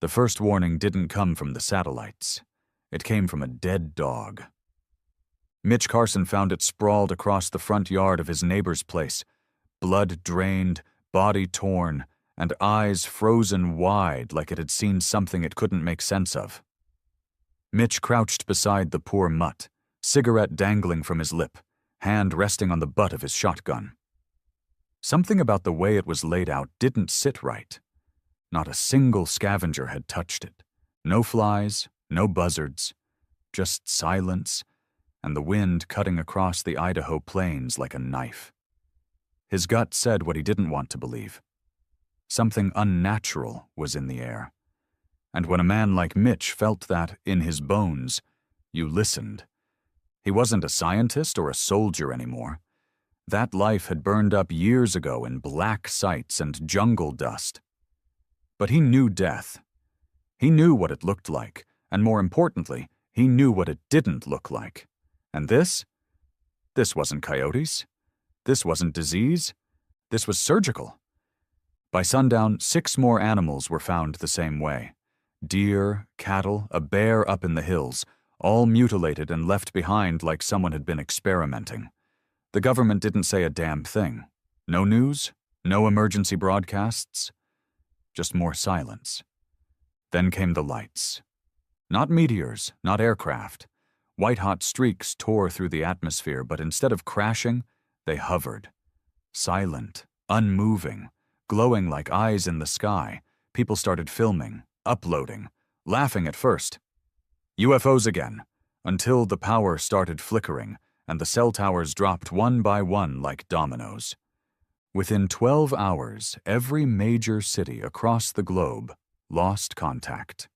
The first warning didn't come from the satellites. It came from a dead dog. Mitch Carson found it sprawled across the front yard of his neighbor's place, blood drained, body torn, and eyes frozen wide like it had seen something it couldn't make sense of. Mitch crouched beside the poor mutt, cigarette dangling from his lip, hand resting on the butt of his shotgun. Something about the way it was laid out didn't sit right. Not a single scavenger had touched it. No flies, no buzzards, just silence, and the wind cutting across the Idaho plains like a knife. His gut said what he didn't want to believe. Something unnatural was in the air. And when a man like Mitch felt that in his bones, you listened. He wasn't a scientist or a soldier anymore. That life had burned up years ago in black sites and jungle dust. But he knew death. He knew what it looked like, and more importantly, he knew what it didn't look like. And this wasn't coyotes. This wasn't disease. This was surgical. By sundown, 6 more animals were found the same way. Deer, cattle, a bear up in the hills, all mutilated and left behind like someone had been experimenting. The government didn't say a damn thing. No news, no emergency broadcasts, just more silence. Then came the lights. Not meteors, not aircraft. White-hot streaks tore through the atmosphere, but instead of crashing, they hovered. Silent, unmoving, glowing like eyes in the sky. People started filming, uploading, laughing at first. UFOs again, until the power started flickering and the cell towers dropped one by one like dominoes. Within 12 hours, every major city across the globe lost contact.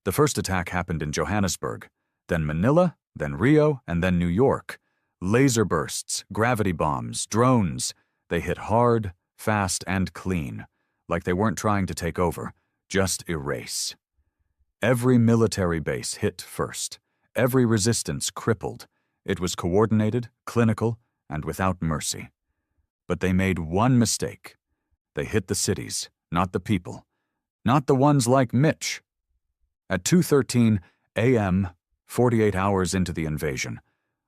The first attack happened in Johannesburg, then Manila, then Rio, and then New York. Laser bursts, gravity bombs, drones. They hit hard, fast, and clean, like they weren't trying to take over, just erase. Every military base hit first. Every resistance crippled. It was coordinated, clinical, and without mercy. But they made one mistake. They hit the cities, not the people. Not the ones like Mitch. At 2:13 a.m., 48 hours into the invasion,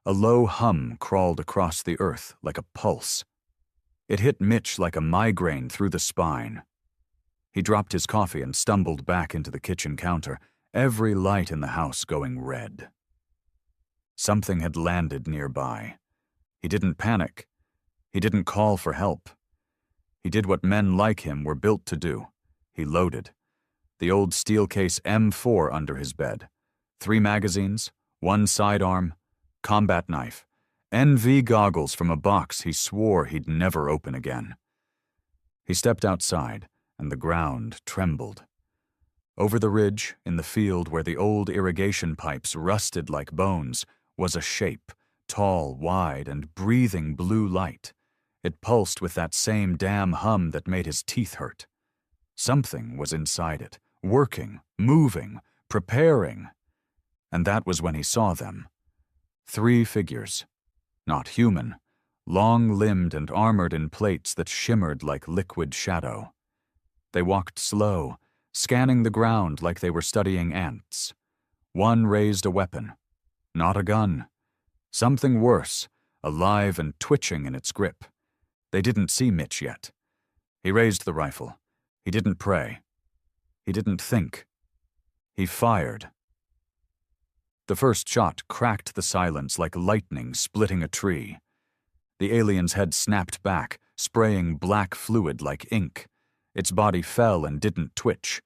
a low hum crawled across the earth like a pulse. It hit Mitch like a migraine through the spine. He dropped his coffee and stumbled back into the kitchen counter, every light in the house going red. Something had landed nearby. He didn't panic. He didn't call for help. He did what men like him were built to do. He loaded. The old steel case M4 under his bed. 3 magazines, 1 sidearm, combat knife, NV goggles from a box he swore he'd never open again. He stepped outside, and the ground trembled. Over the ridge, in the field where the old irrigation pipes rusted like bones, was a shape, tall, wide, and breathing blue light. It pulsed with that same damn hum that made his teeth hurt. Something was inside it, working, moving, preparing. And that was when he saw them. 3 figures. Not human. Long-limbed and armored in plates that shimmered like liquid shadow. They walked slow, scanning the ground like they were studying ants. One raised a weapon. Not a gun. Something worse, alive and twitching in its grip. They didn't see Mitch yet. He raised the rifle. He didn't pray. He didn't think. He fired. The first shot cracked the silence like lightning splitting a tree. The alien's head snapped back, spraying black fluid like ink. Its body fell and didn't twitch.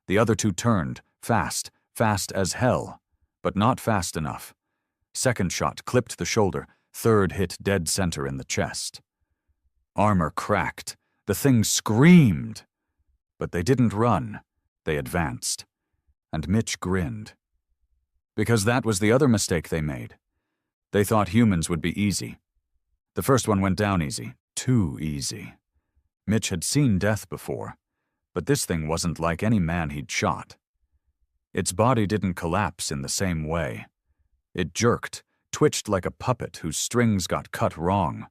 The other 2 turned, fast as hell, but not fast enough. Second shot clipped the shoulder, third hit dead center in the chest. Armor cracked. The thing screamed. But they didn't run. They advanced. And Mitch grinned. Because that was the other mistake they made. They thought humans would be easy. The first one went down easy. Too easy. Mitch had seen death before, but this thing wasn't like any man he'd shot. Its body didn't collapse in the same way. It jerked, twitched like a puppet whose strings got cut wrong.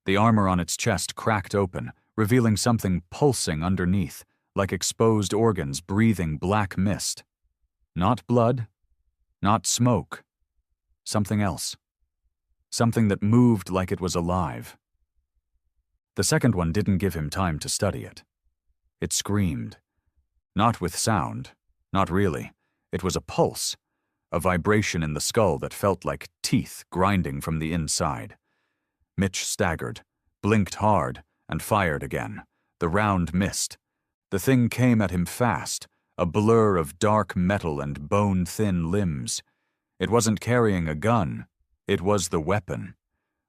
The armor on its chest cracked open, revealing something pulsing underneath, like exposed organs breathing black mist. Not blood, not smoke. Something else. Something that moved like it was alive. The second one didn't give him time to study it. It screamed. Not with sound, not really. It was a pulse, a vibration in the skull that felt like teeth grinding from the inside. Mitch staggered, blinked hard, and fired again. The round missed. The thing came at him fast, a blur of dark metal and bone-thin limbs. It wasn't carrying a gun. It was the weapon.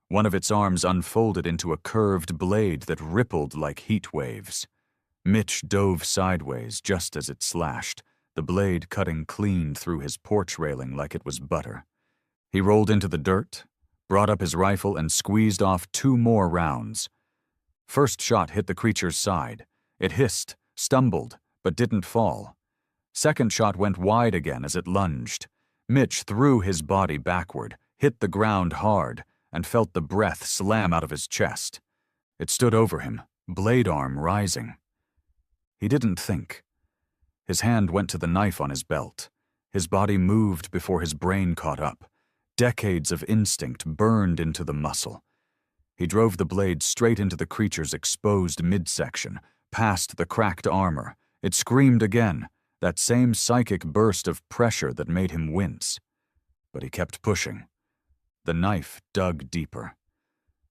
One of its arms unfolded into a curved blade that rippled like heat waves. Mitch dove sideways just as it slashed, the blade cutting clean through his porch railing like it was butter. He rolled into the dirt, brought up his rifle, and squeezed off 2 more rounds. First shot hit the creature's side. It hissed, stumbled, but didn't fall. Second shot went wide again as it lunged. Mitch threw his body backward, hit the ground hard, and felt the breath slam out of his chest. It stood over him, blade arm rising. He didn't think. His hand went to the knife on his belt. His body moved before his brain caught up. Decades of instinct burned into the muscle. He drove the blade straight into the creature's exposed midsection, past the cracked armor. It screamed again, that same psychic burst of pressure that made him wince. But he kept pushing. The knife dug deeper.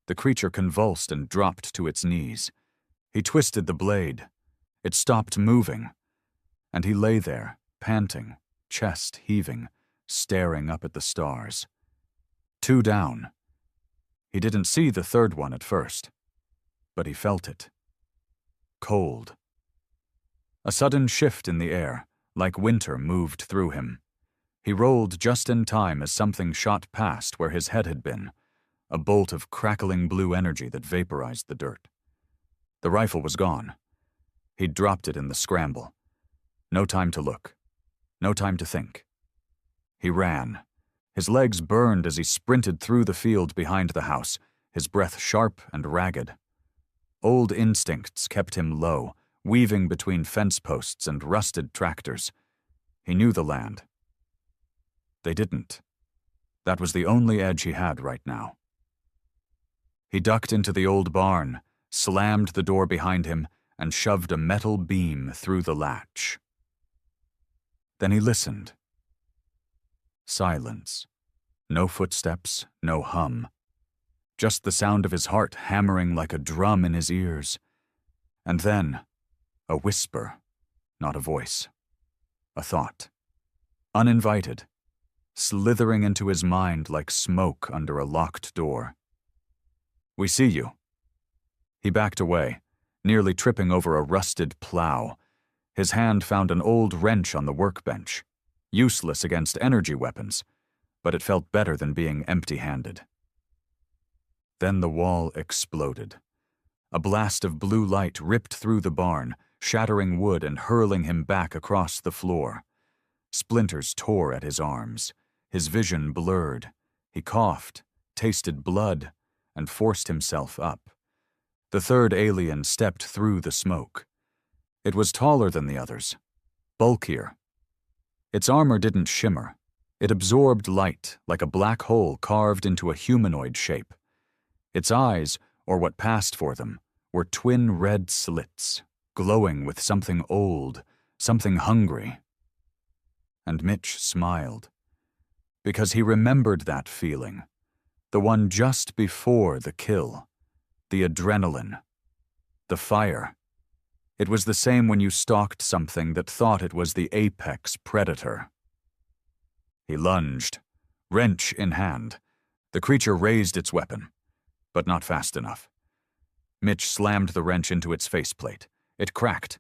The creature convulsed and dropped to its knees. He twisted the blade. It stopped moving. And he lay there, panting, chest heaving, staring up at the stars. 2 down. He didn't see the third one at first, but he felt it. Cold. A sudden shift in the air, like winter, moved through him. He rolled just in time as something shot past where his head had been, a bolt of crackling blue energy that vaporized the dirt. The rifle was gone. He'd dropped it in the scramble. No time to look. No time to think. He ran. His legs burned as he sprinted through the field behind the house, his breath sharp and ragged. Old instincts kept him low, weaving between fence posts and rusted tractors. He knew the land. They didn't. That was the only edge he had right now. He ducked into the old barn, slammed the door behind him, and shoved a metal beam through the latch. Then he listened. Silence. No footsteps, no hum. Just the sound of his heart hammering like a drum in his ears. And then, a whisper, not a voice. A thought. Uninvited. Slithering into his mind like smoke under a locked door. "We see you." He backed away, nearly tripping over a rusted plow. His hand found an old wrench on the workbench, useless against energy weapons, but it felt better than being empty-handed. Then the wall exploded. A blast of blue light ripped through the barn, shattering wood and hurling him back across the floor. Splinters tore at his arms. His vision blurred. He coughed, tasted blood, and forced himself up. The third alien stepped through the smoke. It was taller than the others, bulkier. Its armor didn't shimmer. It absorbed light like a black hole carved into a humanoid shape. Its eyes, or what passed for them, were twin red slits, glowing with something old, something hungry. And Mitch smiled, because he remembered that feeling, the one just before the kill, the adrenaline, the fire. It was the same when you stalked something that thought it was the apex predator. He lunged, wrench in hand. The creature raised its weapon, but not fast enough. Mitch slammed the wrench into its faceplate. It cracked.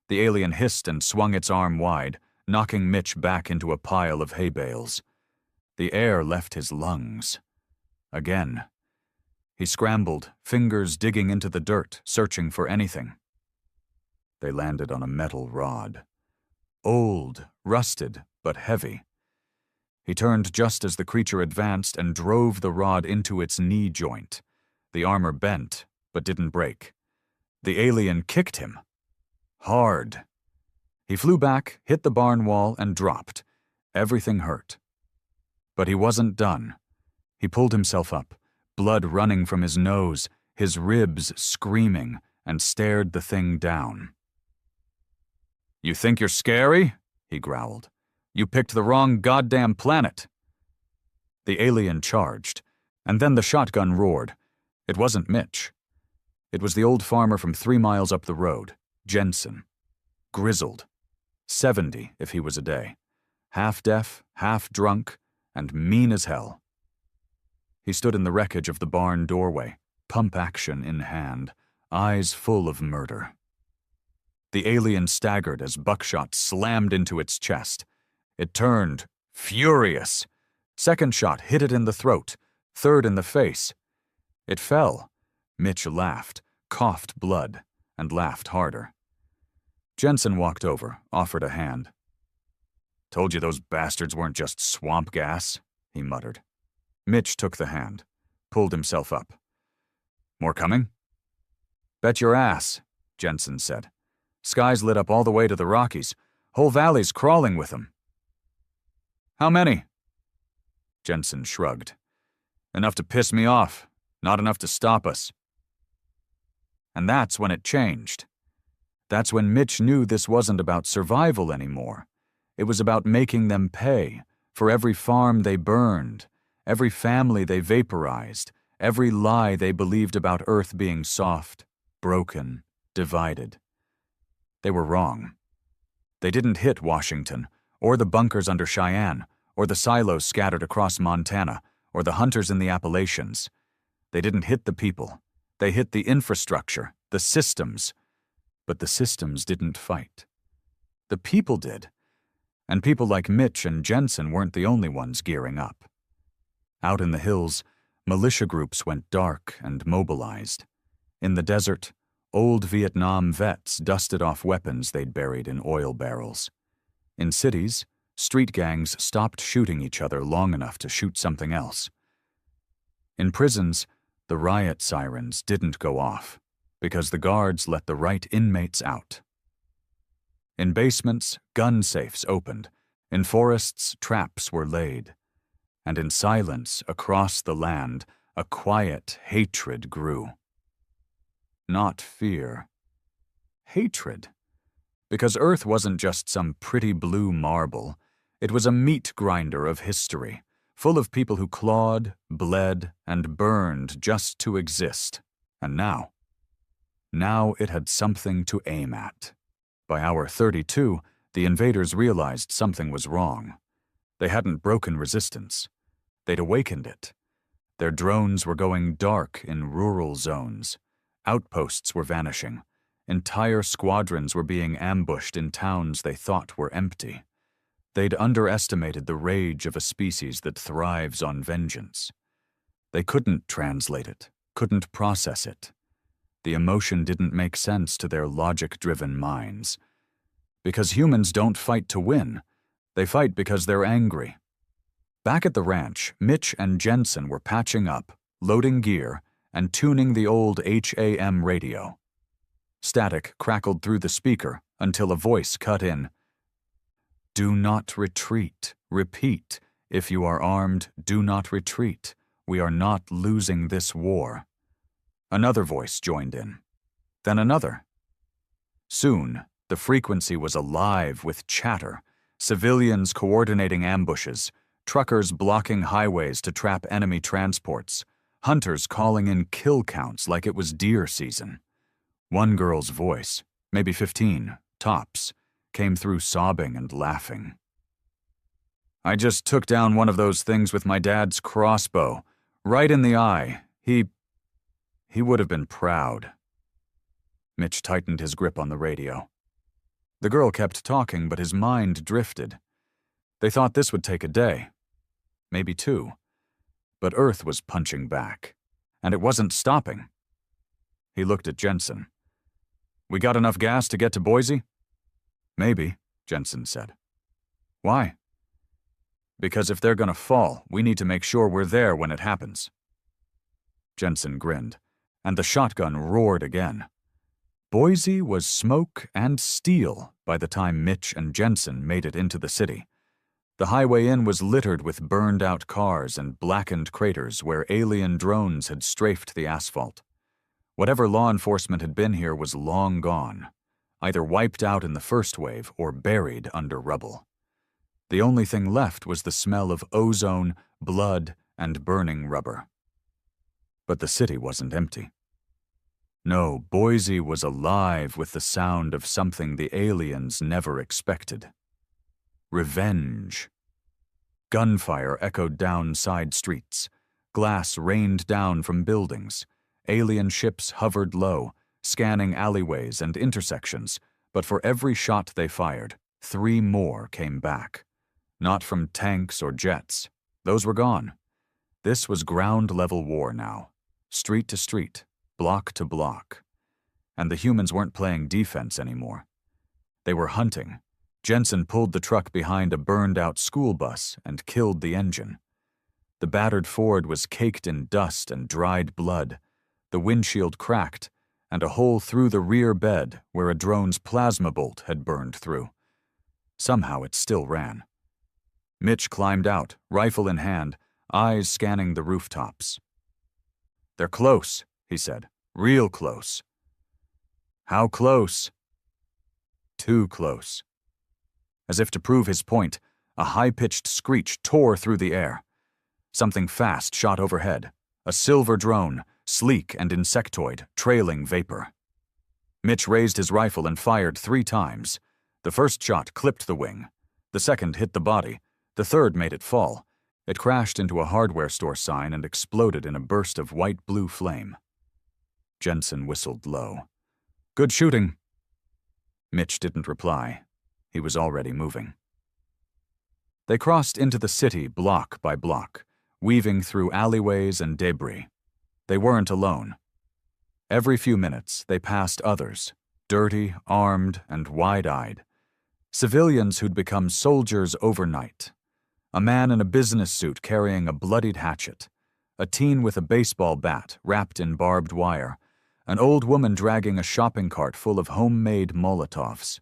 The alien hissed and swung its arm wide, knocking Mitch back into a pile of hay bales. The air left his lungs. Again. He scrambled, fingers digging into the dirt, searching for anything. They landed on a metal rod. Old, rusted, but heavy. He turned just as the creature advanced and drove the rod into its knee joint. The armor bent, but didn't break. The alien kicked him. Hard. He flew back, hit the barn wall, and dropped. Everything hurt. But he wasn't done. He pulled himself up, blood running from his nose, his ribs screaming, and stared the thing down. "You think you're scary?" he growled. "You picked the wrong goddamn planet." The alien charged, and then the shotgun roared. It wasn't Mitch. It was the old farmer from 3 miles up the road, Jensen. Grizzled. 70 if he was a day. Half-deaf, half-drunk, and mean as hell. He stood in the wreckage of the barn doorway, pump action in hand, eyes full of murder. The alien staggered as buckshot slammed into its chest. It turned, furious. Second shot hit it in the throat, third in the face. It fell. Mitch laughed, coughed blood, and laughed harder. Jensen walked over, offered a hand. "Told you those bastards weren't just swamp gas," he muttered. Mitch took the hand, pulled himself up. "More coming?" "Bet your ass," Jensen said. "Sky's lit up all the way to the Rockies. Whole valley's crawling with them." "How many?" Jensen shrugged. "Enough to piss me off, not enough to stop us." And that's when it changed. That's when Mitch knew this wasn't about survival anymore. It was about making them pay for every farm they burned, every family they vaporized, every lie they believed about Earth being soft, broken, divided. They were wrong. They didn't hit Washington, or the bunkers under Cheyenne, or the silos scattered across Montana, or the hunters in the Appalachians. They didn't hit the people. They hit the infrastructure, the systems. But the systems didn't fight. The people did. And people like Mitch and Jensen weren't the only ones gearing up. Out in the hills, militia groups went dark and mobilized. In the desert, old Vietnam vets dusted off weapons they'd buried in oil barrels. In cities, street gangs stopped shooting each other long enough to shoot something else. In prisons, the riot sirens didn't go off, because the guards let the right inmates out. In basements, gun safes opened. In forests, traps were laid. And in silence, across the land, a quiet hatred grew. Not fear. Hatred. Because Earth wasn't just some pretty blue marble. It was a meat grinder of history, full of people who clawed, bled, and burned just to exist. And now it had something to aim at. By hour 32, the invaders realized something was wrong. They hadn't broken resistance. They'd awakened it. Their drones were going dark in rural zones. Outposts were vanishing. Entire squadrons were being ambushed in towns they thought were empty. They'd underestimated the rage of a species that thrives on vengeance. They couldn't translate it, couldn't process it. The emotion didn't make sense to their logic-driven minds. Because humans don't fight to win. They fight because they're angry. Back at the ranch, Mitch and Jensen were patching up, loading gear, and tuning the old HAM radio. Static crackled through the speaker until a voice cut in. "Do not retreat. Repeat. If you are armed, do not retreat. We are not losing this war." Another voice joined in. Then another. Soon, the frequency was alive with chatter, civilians coordinating ambushes, truckers blocking highways to trap enemy transports, hunters calling in kill counts like it was deer season. One girl's voice, maybe 15, tops, came through sobbing and laughing. "I just took down one of those things with my dad's crossbow, right in the eye. He would have been proud." Mitch tightened his grip on the radio. The girl kept talking, but his mind drifted. They thought this would take a day, maybe 2. But Earth was punching back, and it wasn't stopping. He looked at Jensen. "We got enough gas to get to Boise?" "Maybe," Jensen said. "Why?" "Because if they're gonna fall, we need to make sure we're there when it happens." Jensen grinned, and the shotgun roared again. Boise was smoke and steel by the time Mitch and Jensen made it into the city. The highway in was littered with burned-out cars and blackened craters where alien drones had strafed the asphalt. Whatever law enforcement had been here was long gone, either wiped out in the first wave or buried under rubble. The only thing left was the smell of ozone, blood, and burning rubber. But the city wasn't empty. No, Boise was alive with the sound of something the aliens never expected. Revenge. Gunfire echoed down side streets. Glass rained down from buildings. Alien ships hovered low, scanning alleyways and intersections, but for every shot they fired, 3 more came back. Not from tanks or jets. Those were gone. This was ground-level war now. Street to street, block to block. And the humans weren't playing defense anymore. They were hunting. Jensen pulled the truck behind a burned-out school bus and killed the engine. The battered Ford was caked in dust and dried blood. The windshield cracked, and a hole through the rear bed where a drone's plasma bolt had burned through. Somehow it still ran. Mitch climbed out, rifle in hand, eyes scanning the rooftops. "They're close," he said. "Real close." "How close?" "Too close." As if to prove his point, a high-pitched screech tore through the air. Something fast shot overhead, a silver drone, sleek and insectoid, trailing vapor. Mitch raised his rifle and fired 3 times. The first shot clipped the wing. The second hit the body. The third made it fall. It crashed into a hardware store sign and exploded in a burst of white-blue flame. Jensen whistled low. "Good shooting." Mitch didn't reply. He was already moving. They crossed into the city block by block, weaving through alleyways and debris. They weren't alone. Every few minutes, they passed others, dirty, armed, and wide-eyed. Civilians who'd become soldiers overnight. A man in a business suit carrying a bloodied hatchet. A teen with a baseball bat wrapped in barbed wire. An old woman dragging a shopping cart full of homemade Molotovs.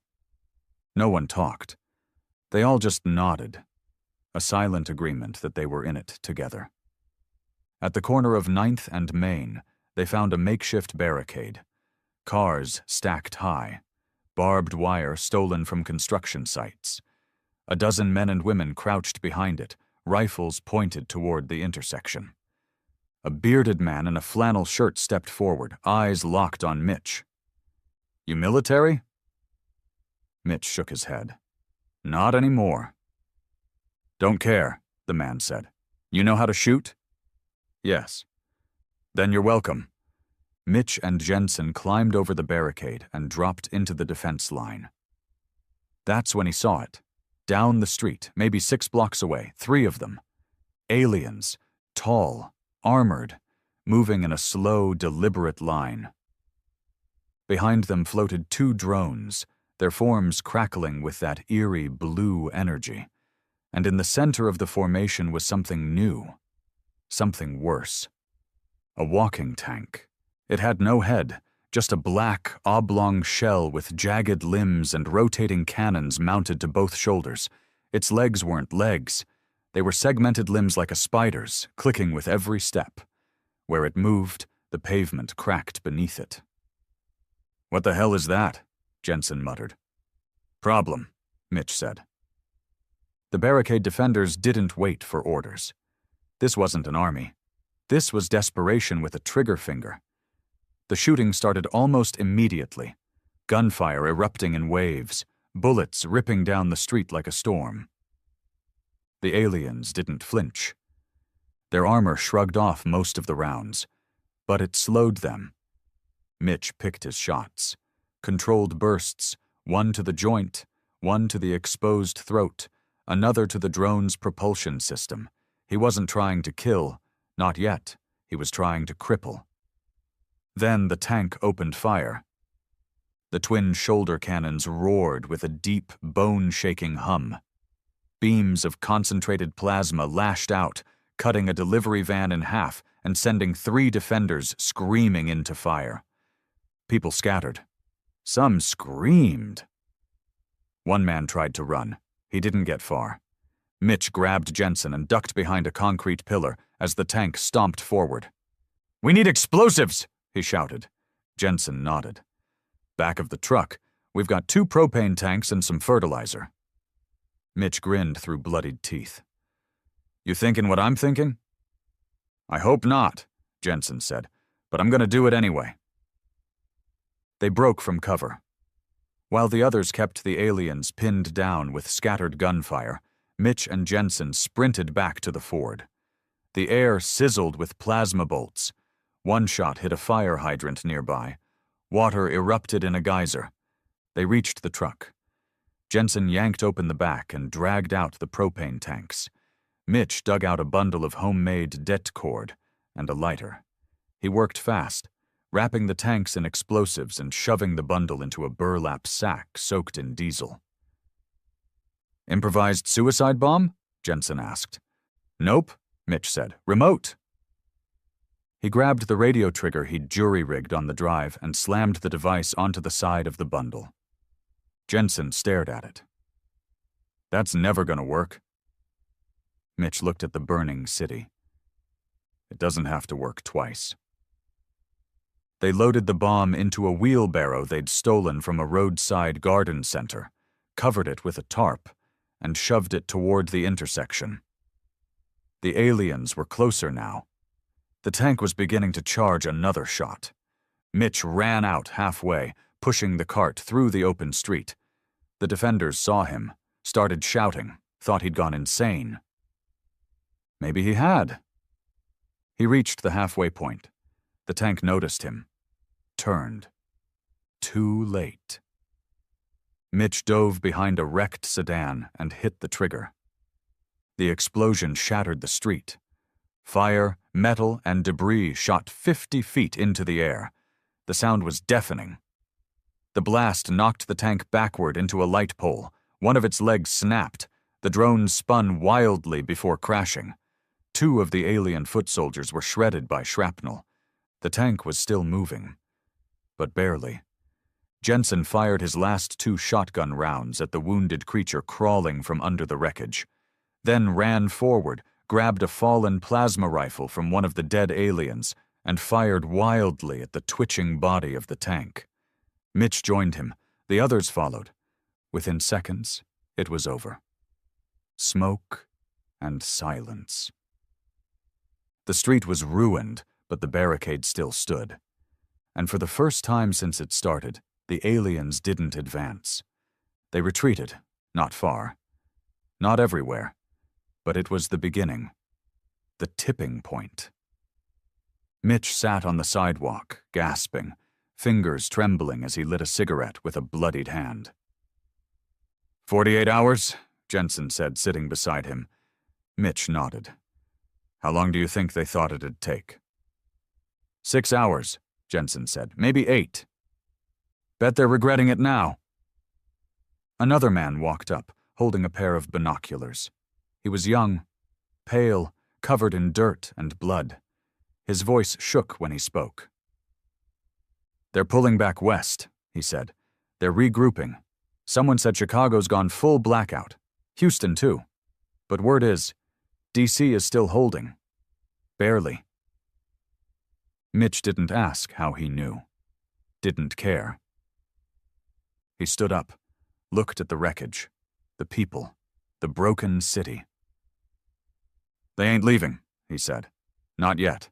No one talked. They all just nodded. A silent agreement that they were in it together. At the corner of 9th and Main, they found a makeshift barricade. Cars stacked high. Barbed wire stolen from construction sites. A dozen men and women crouched behind it, rifles pointed toward the intersection. A bearded man in a flannel shirt stepped forward, eyes locked on Mitch. "You military?" Mitch shook his head. "Not anymore." "Don't care," the man said. "You know how to shoot?" "Yes." "Then you're welcome." Mitch and Jensen climbed over the barricade and dropped into the defense line. That's when he saw it. Down the street, maybe 6 blocks away, 3 of them. Aliens, tall, armored, moving in a slow, deliberate line. Behind them floated 2 drones, their forms crackling with that eerie blue energy. And in the center of the formation was something new. Something worse. A walking tank. It had no head, just a black, oblong shell with jagged limbs and rotating cannons mounted to both shoulders. Its legs weren't legs. They were segmented limbs like a spider's, clicking with every step. Where it moved, the pavement cracked beneath it. "What the hell is that?" Jensen muttered. "Problem," Mitch said. The barricade defenders didn't wait for orders. This wasn't an army. This was desperation with a trigger finger. The shooting started almost immediately, gunfire erupting in waves, bullets ripping down the street like a storm. The aliens didn't flinch. Their armor shrugged off most of the rounds, but it slowed them. Mitch picked his shots, controlled bursts, one to the joint, one to the exposed throat, another to the drone's propulsion system. He wasn't trying to kill, not yet. He was trying to cripple. Then the tank opened fire. The twin shoulder cannons roared with a deep, bone-shaking hum. Beams of concentrated plasma lashed out, cutting a delivery van in half and sending 3 defenders screaming into fire. People scattered. Some screamed. One man tried to run. He didn't get far. Mitch grabbed Jensen and ducked behind a concrete pillar as the tank stomped forward. "We need explosives!" he shouted. Jensen nodded. "Back of the truck, we've got 2 propane tanks and some fertilizer." Mitch grinned through bloodied teeth. "You thinking what I'm thinking?" "I hope not," Jensen said, "but I'm gonna do it anyway." They broke from cover. While the others kept the aliens pinned down with scattered gunfire, Mitch and Jensen sprinted back to the ford. The air sizzled with plasma bolts. One shot hit a fire hydrant nearby. Water erupted in a geyser. They reached the truck. Jensen yanked open the back and dragged out the propane tanks. Mitch dug out a bundle of homemade det cord and a lighter. He worked fast, wrapping the tanks in explosives and shoving the bundle into a burlap sack soaked in diesel. "Improvised suicide bomb?" Jensen asked. "Nope," Mitch said. "Remote." He grabbed the radio trigger he'd jury-rigged on the drive and slammed the device onto the side of the bundle. Jensen stared at it. "That's never gonna work." Mitch looked at the burning city. "It doesn't have to work twice." They loaded the bomb into a wheelbarrow they'd stolen from a roadside garden center, covered it with a tarp, and shoved it toward the intersection. The aliens were closer now. The tank was beginning to charge another shot. Mitch ran out halfway, pushing the cart through the open street. The defenders saw him, started shouting, thought he'd gone insane. Maybe he had. He reached the halfway point. The tank noticed him. Turned. Too late. Mitch dove behind a wrecked sedan and hit the trigger. The explosion shattered the street. Fire, metal, and debris shot 50 feet into the air. The sound was deafening. The blast knocked the tank backward into a light pole. One of its legs snapped. The drone spun wildly before crashing. 2 of the alien foot soldiers were shredded by shrapnel. The tank was still moving, but barely. Jensen fired his last 2 shotgun rounds at the wounded creature crawling from under the wreckage, then ran forward, grabbed a fallen plasma rifle from one of the dead aliens, and fired wildly at the twitching body of the tank. Mitch joined him. The others followed. Within seconds, it was over. Smoke and silence. The street was ruined, but the barricade still stood. And for the first time since it started, the aliens didn't advance. They retreated, not far. Not everywhere. But it was the beginning. The tipping point. Mitch sat on the sidewalk, gasping, fingers trembling as he lit a cigarette with a bloodied hand. 48 hours, Jensen said, sitting beside him. Mitch nodded. How long do you think they thought it'd take? 6 hours, Jensen said. Maybe 8. Bet they're regretting it now. Another man walked up, holding a pair of binoculars. He was young, pale, covered in dirt and blood. His voice shook when he spoke. They're pulling back west, he said. They're regrouping. Someone said Chicago's gone full blackout. Houston, too. But word is, D.C. is still holding. Barely. Mitch didn't ask how he knew. Didn't care. He stood up, looked at the wreckage, the people, the broken city. They ain't leaving, he said. Not yet.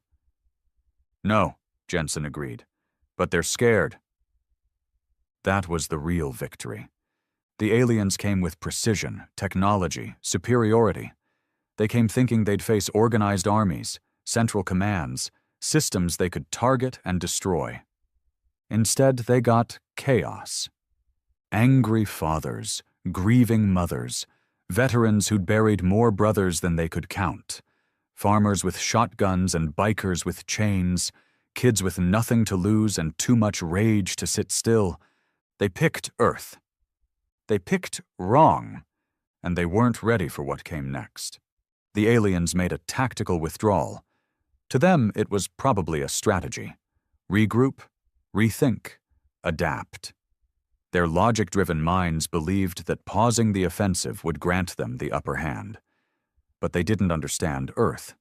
No, Jensen agreed. But they're scared. That was the real victory. The aliens came with precision, technology, superiority. They came thinking they'd face organized armies, central commands, systems they could target and destroy. Instead, they got chaos. Angry fathers, grieving mothers, veterans who'd buried more brothers than they could count, farmers with shotguns and bikers with chains, kids with nothing to lose and too much rage to sit still. They picked Earth. They picked wrong, and they weren't ready for what came next. The aliens made a tactical withdrawal. To them, it was probably a strategy. Regroup, rethink, adapt. Their logic-driven minds believed that pausing the offensive would grant them the upper hand. But they didn't understand Earth.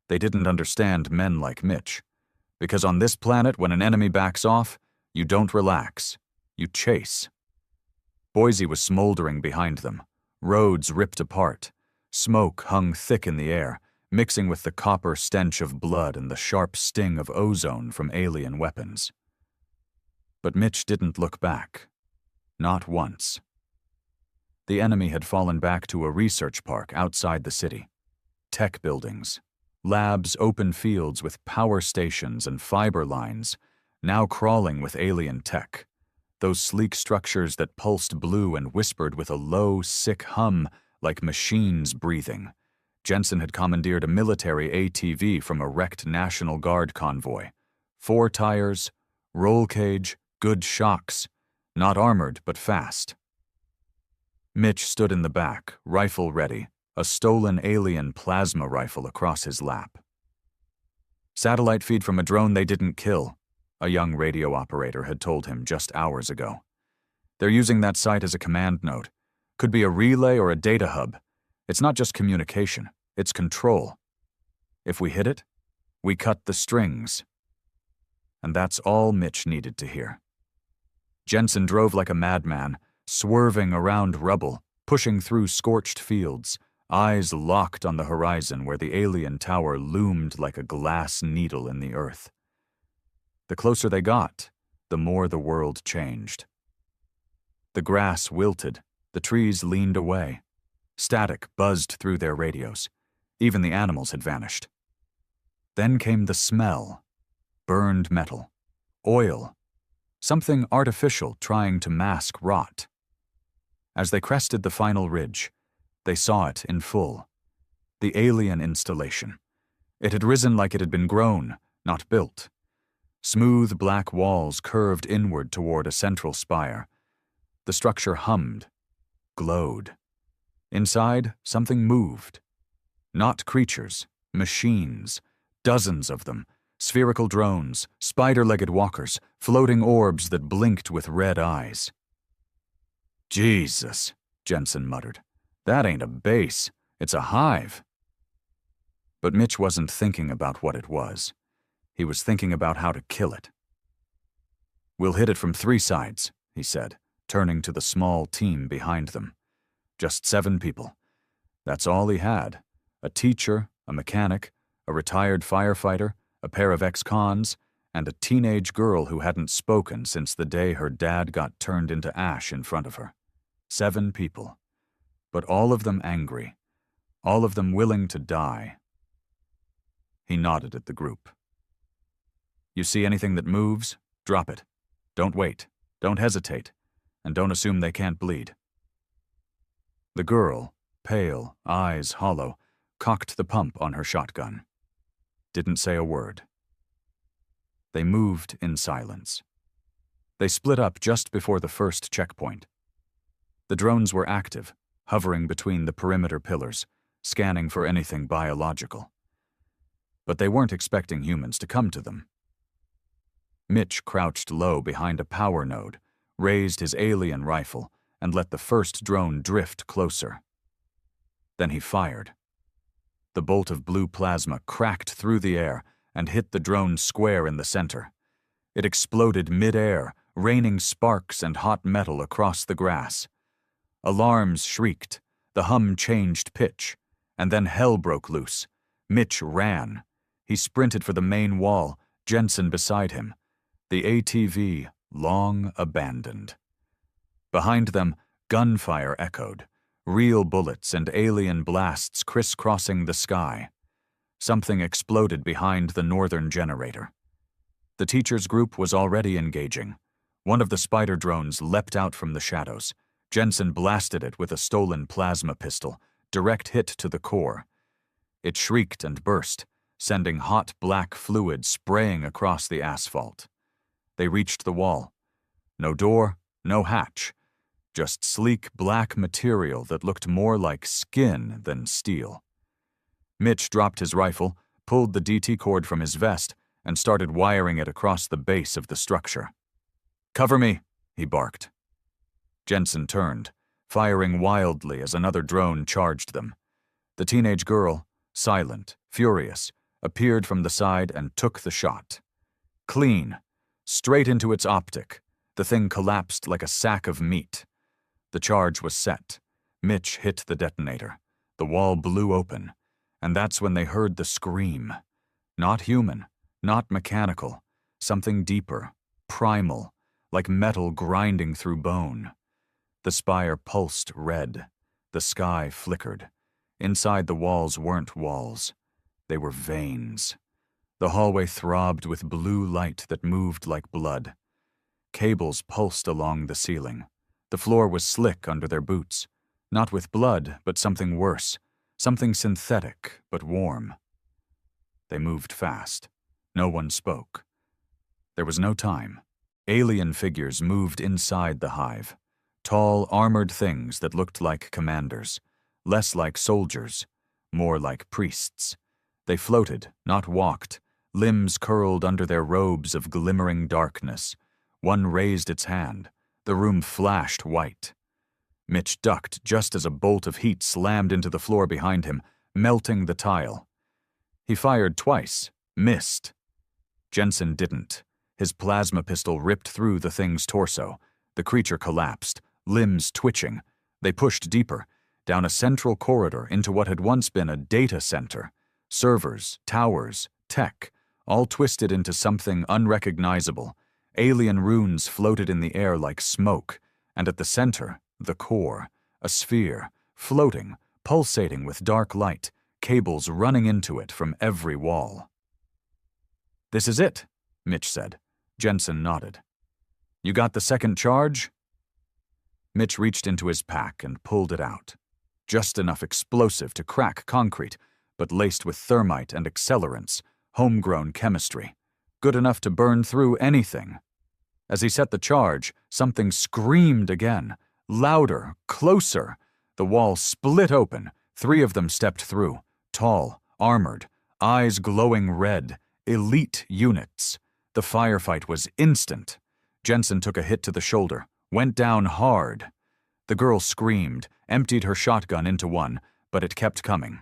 They didn't understand men like Mitch. Because on this planet, when an enemy backs off, you don't relax. You chase. Boise was smoldering behind them. Roads ripped apart. Smoke hung thick in the air, mixing with the copper stench of blood and the sharp sting of ozone from alien weapons. But Mitch didn't look back. Not once. The enemy had fallen back to a research park outside the city. Tech buildings, labs, open fields with power stations and fiber lines, now crawling with alien tech. Those sleek structures that pulsed blue and whispered with a low, sick hum like machines breathing. Jensen had commandeered a military ATV from a wrecked National Guard convoy. 4 tires, roll cage, good shocks. Not armored, but fast. Mitch stood in the back, rifle ready, a stolen alien plasma rifle across his lap. Satellite feed from a drone they didn't kill, a young radio operator had told him just hours ago. They're using that site as a command node. Could be a relay or a data hub. It's not just communication, it's control. If we hit it, we cut the strings. And that's all Mitch needed to hear. Jensen drove like a madman, swerving around rubble, pushing through scorched fields, eyes locked on the horizon where the alien tower loomed like a glass needle in the earth. The closer they got, the more the world changed. The grass wilted, the trees leaned away. Static buzzed through their radios. Even the animals had vanished. Then came the smell. Burned metal. Oil. Something artificial trying to mask rot. As they crested the final ridge, they saw it in full. The alien installation. It had risen like it had been grown, not built. Smooth black walls curved inward toward a central spire. The structure hummed, glowed. Inside, something moved. Not creatures, machines, dozens of them. Spherical drones, spider-legged walkers, floating orbs that blinked with red eyes. Jesus, Jensen muttered. That ain't a base, it's a hive. But Mitch wasn't thinking about what it was. He was thinking about how to kill it. We'll hit it from 3 sides, he said, turning to the small team behind them. Just 7 people. That's all he had. A teacher, a mechanic, a retired firefighter, a pair of ex-cons, and a teenage girl who hadn't spoken since the day her dad got turned into ash in front of her. 7 people. But all of them angry. All of them willing to die. He nodded at the group. You see anything that moves? Drop it. Don't wait. Don't hesitate. And don't assume they can't bleed. The girl, pale, eyes hollow, cocked the pump on her shotgun. Didn't say a word. They moved in silence. They split up just before the first checkpoint. The drones were active, hovering between the perimeter pillars, scanning for anything biological. But they weren't expecting humans to come to them. Mitch crouched low behind a power node, raised his alien rifle, and let the first drone drift closer. Then he fired. The bolt of blue plasma cracked through the air and hit the drone square in the center. It exploded mid-air, raining sparks and hot metal across the grass. Alarms shrieked, the hum changed pitch, and then hell broke loose. Mitch ran. He sprinted for the main wall, Jensen beside him. The ATV long abandoned. Behind them, gunfire echoed. Real bullets and alien blasts crisscrossing the sky. Something exploded behind the northern generator. The teacher's group was already engaging. One of the spider drones leapt out from the shadows. Jensen blasted it with a stolen plasma pistol, direct hit to the core. It shrieked and burst, sending hot black fluid spraying across the asphalt. They reached the wall. No door, no hatch. Just sleek black material that looked more like skin than steel. Mitch dropped his rifle, pulled the DT cord from his vest, and started wiring it across the base of the structure. "Cover me," he barked. Jensen turned, firing wildly as another drone charged them. The teenage girl, silent, furious, appeared from the side and took the shot. Clean, straight into its optic, the thing collapsed like a sack of meat. The charge was set. Mitch hit the detonator. The wall blew open, and that's when they heard the scream. Not human, not mechanical, something deeper, primal, like metal grinding through bone. The spire pulsed red. The sky flickered. Inside the walls weren't walls. They were veins. The hallway throbbed with blue light that moved like blood. Cables pulsed along the ceiling. The floor was slick under their boots. Not with blood, but something worse. Something synthetic, but warm. They moved fast. No one spoke. There was no time. Alien figures moved inside the hive. Tall, armored things that looked like commanders. Less like soldiers. More like priests. They floated, not walked. Limbs curled under their robes of glimmering darkness. One raised its hand. The room flashed white. Mitch ducked just as a bolt of heat slammed into the floor behind him, melting the tile. He fired twice, missed. Jensen didn't. His plasma pistol ripped through the thing's torso. The creature collapsed, limbs twitching. They pushed deeper, down a central corridor into what had once been a data center. Servers, towers, tech, all twisted into something unrecognizable. Alien runes floated in the air like smoke, and at the center, the core, a sphere, floating, pulsating with dark light, cables running into it from every wall. "This is it," Mitch said. Jensen nodded. "You got the second charge?" Mitch reached into his pack and pulled it out. Just enough explosive to crack concrete, but laced with thermite and accelerants, homegrown chemistry. Good enough to burn through anything. As he set the charge, something screamed again. Louder, closer. The wall split open. 3 of them stepped through. Tall, armored, eyes glowing red. Elite units. The firefight was instant. Jensen took a hit to the shoulder, went down hard. The girl screamed, emptied her shotgun into one, but it kept coming.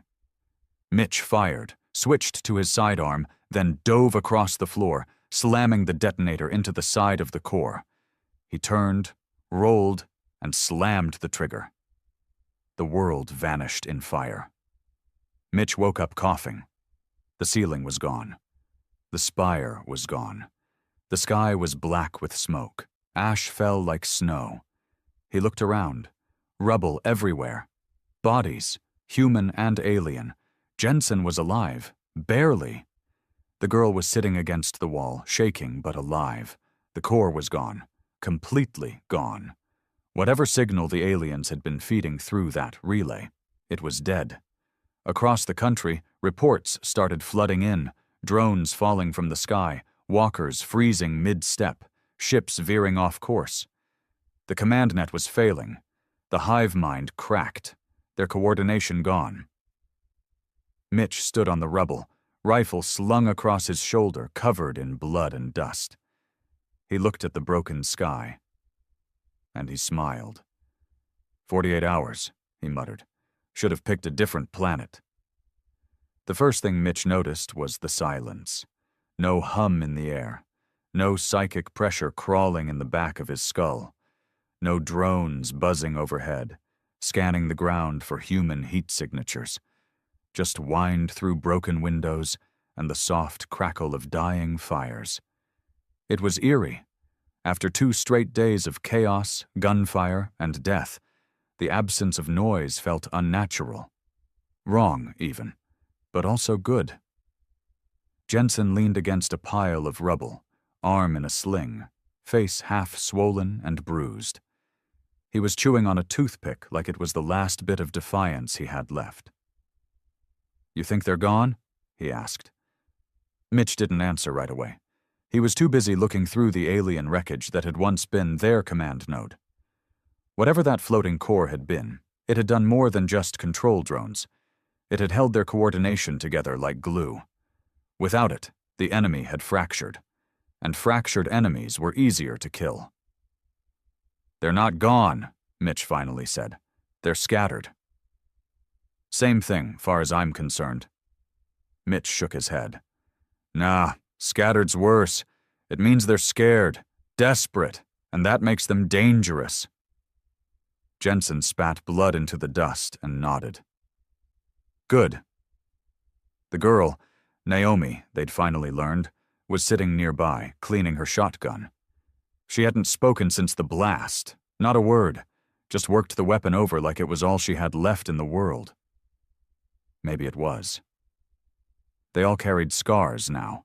Mitch fired, switched to his sidearm, then dove across the floor, slamming the detonator into the side of the core. He turned, rolled, and slammed the trigger. The world vanished in fire. Mitch woke up coughing. The ceiling was gone. The spire was gone. The sky was black with smoke. Ash fell like snow. He looked around. Rubble everywhere. Bodies, human and alien. Jensen was alive. Barely. The girl was sitting against the wall, shaking but alive. The core was gone. Completely gone. Whatever signal the aliens had been feeding through that relay, it was dead. Across the country, reports started flooding in, drones falling from the sky, walkers freezing mid-step, ships veering off course. The command net was failing. The hive mind cracked, their coordination gone. Mitch stood on the rubble, rifle slung across his shoulder, covered in blood and dust. He looked at the broken sky. And he smiled. 48 hours, he muttered. Should have picked a different planet. The first thing Mitch noticed was the silence. No hum in the air. No psychic pressure crawling in the back of his skull. No drones buzzing overhead, scanning the ground for human heat signatures. Just whined through broken windows and the soft crackle of dying fires. It was eerie. After 2 straight days of chaos, gunfire, and death, the absence of noise felt unnatural. Wrong, even, but also good. Jensen leaned against a pile of rubble, arm in a sling, face half swollen and bruised. He was chewing on a toothpick like it was the last bit of defiance he had left. "You think they're gone?" he asked. Mitch didn't answer right away. He was too busy looking through the alien wreckage that had once been their command node. Whatever that floating core had been, it had done more than just control drones. It had held their coordination together like glue. Without it, the enemy had fractured, and fractured enemies were easier to kill. "They're not gone," Mitch finally said. "They're scattered." "Same thing, far as I'm concerned." Mitch shook his head. "Nah, scattered's worse. It means they're scared, desperate, and that makes them dangerous." Jensen spat blood into the dust and nodded. "Good." The girl, Naomi, they'd finally learned, was sitting nearby, cleaning her shotgun. She hadn't spoken since the blast, not a word, just worked the weapon over like it was all she had left in the world. Maybe it was. They all carried scars now.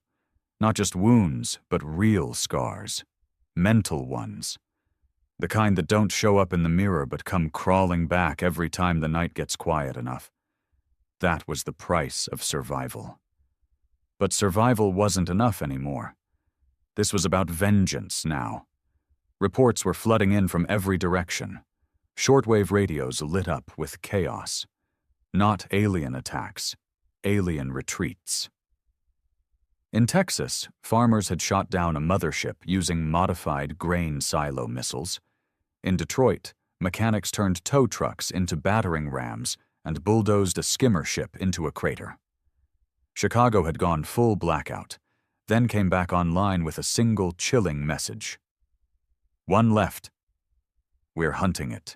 Not just wounds, but real scars. Mental ones. The kind that don't show up in the mirror but come crawling back every time the night gets quiet enough. That was the price of survival. But survival wasn't enough anymore. This was about vengeance now. Reports were flooding in from every direction. Shortwave radios lit up with chaos. Not alien attacks, alien retreats. In Texas, farmers had shot down a mothership using modified grain silo missiles. In Detroit, mechanics turned tow trucks into battering rams and bulldozed a skimmer ship into a crater. Chicago had gone full blackout, then came back online with a single chilling message. "One left. We're hunting it."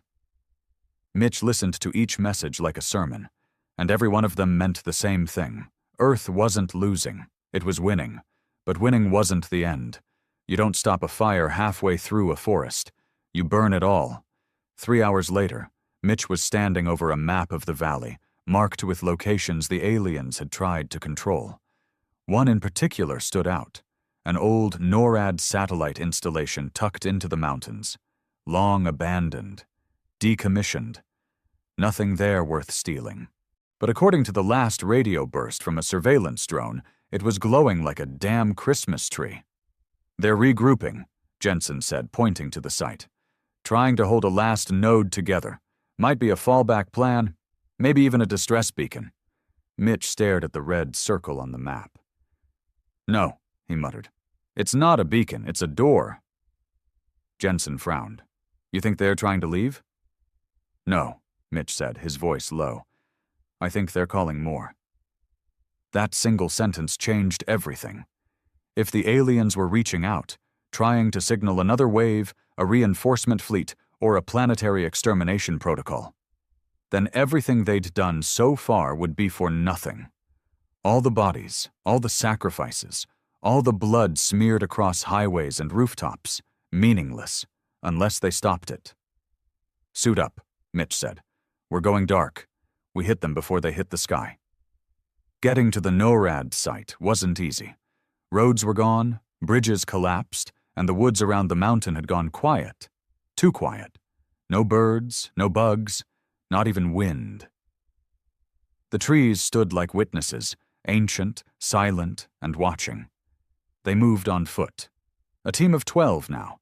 Mitch listened to each message like a sermon, and every one of them meant the same thing. Earth wasn't losing, it was winning. But winning wasn't the end. You don't stop a fire halfway through a forest. You burn it all. 3 hours later, Mitch was standing over a map of the valley, marked with locations the aliens had tried to control. One in particular stood out, an old NORAD satellite installation tucked into the mountains, long abandoned, decommissioned. Nothing there worth stealing. But according to the last radio burst from a surveillance drone, it was glowing like a damn Christmas tree. "They're regrouping," Jensen said, pointing to the site. "Trying to hold a last node together. Might be a fallback plan, maybe even a distress beacon." Mitch stared at the red circle on the map. "No," he muttered. "It's not a beacon, it's a door." Jensen frowned. "You think they're trying to leave?" "No," Mitch said, his voice low. "I think they're calling more." That single sentence changed everything. If the aliens were reaching out, trying to signal another wave, a reinforcement fleet, or a planetary extermination protocol, then everything they'd done so far would be for nothing. All the bodies, all the sacrifices, all the blood smeared across highways and rooftops, meaningless, unless they stopped it. "Suit up," Mitch said. "We're going dark. We hit them before they hit the sky." Getting to the NORAD site wasn't easy. Roads were gone, bridges collapsed, and the woods around the mountain had gone quiet. Too quiet. No birds, no bugs, not even wind. The trees stood like witnesses, ancient, silent, and watching. They moved on foot. A team of 12 now.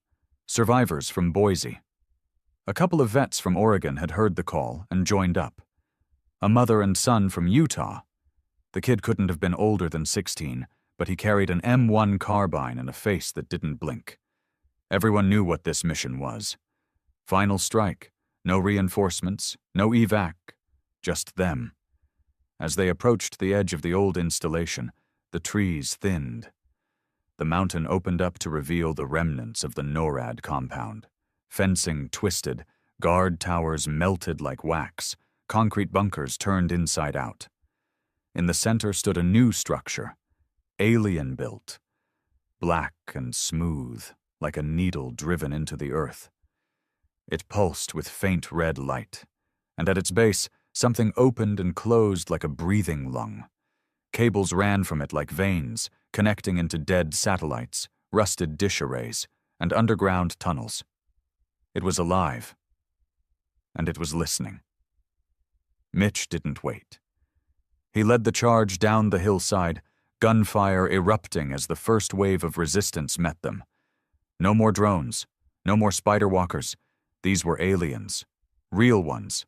Survivors from Boise. A couple of vets from Oregon had heard the call and joined up. A mother and son from Utah. The kid couldn't have been older than 16, but he carried an M1 carbine and a face that didn't blink. Everyone knew what this mission was. Final strike. No reinforcements, no evac, just them. As they approached the edge of the old installation, the trees thinned. The mountain opened up to reveal the remnants of the NORAD compound. Fencing twisted, guard towers melted like wax, concrete bunkers turned inside out. In the center stood a new structure, alien-built, black and smooth, like a needle driven into the earth. It pulsed with faint red light, and at its base, something opened and closed like a breathing lung. Cables ran from it like veins, connecting into dead satellites, rusted dish arrays, and underground tunnels. It was alive, and it was listening. Mitch didn't wait. He led the charge down the hillside, gunfire erupting as the first wave of resistance met them. No more drones, no more spider walkers. These were aliens, real ones,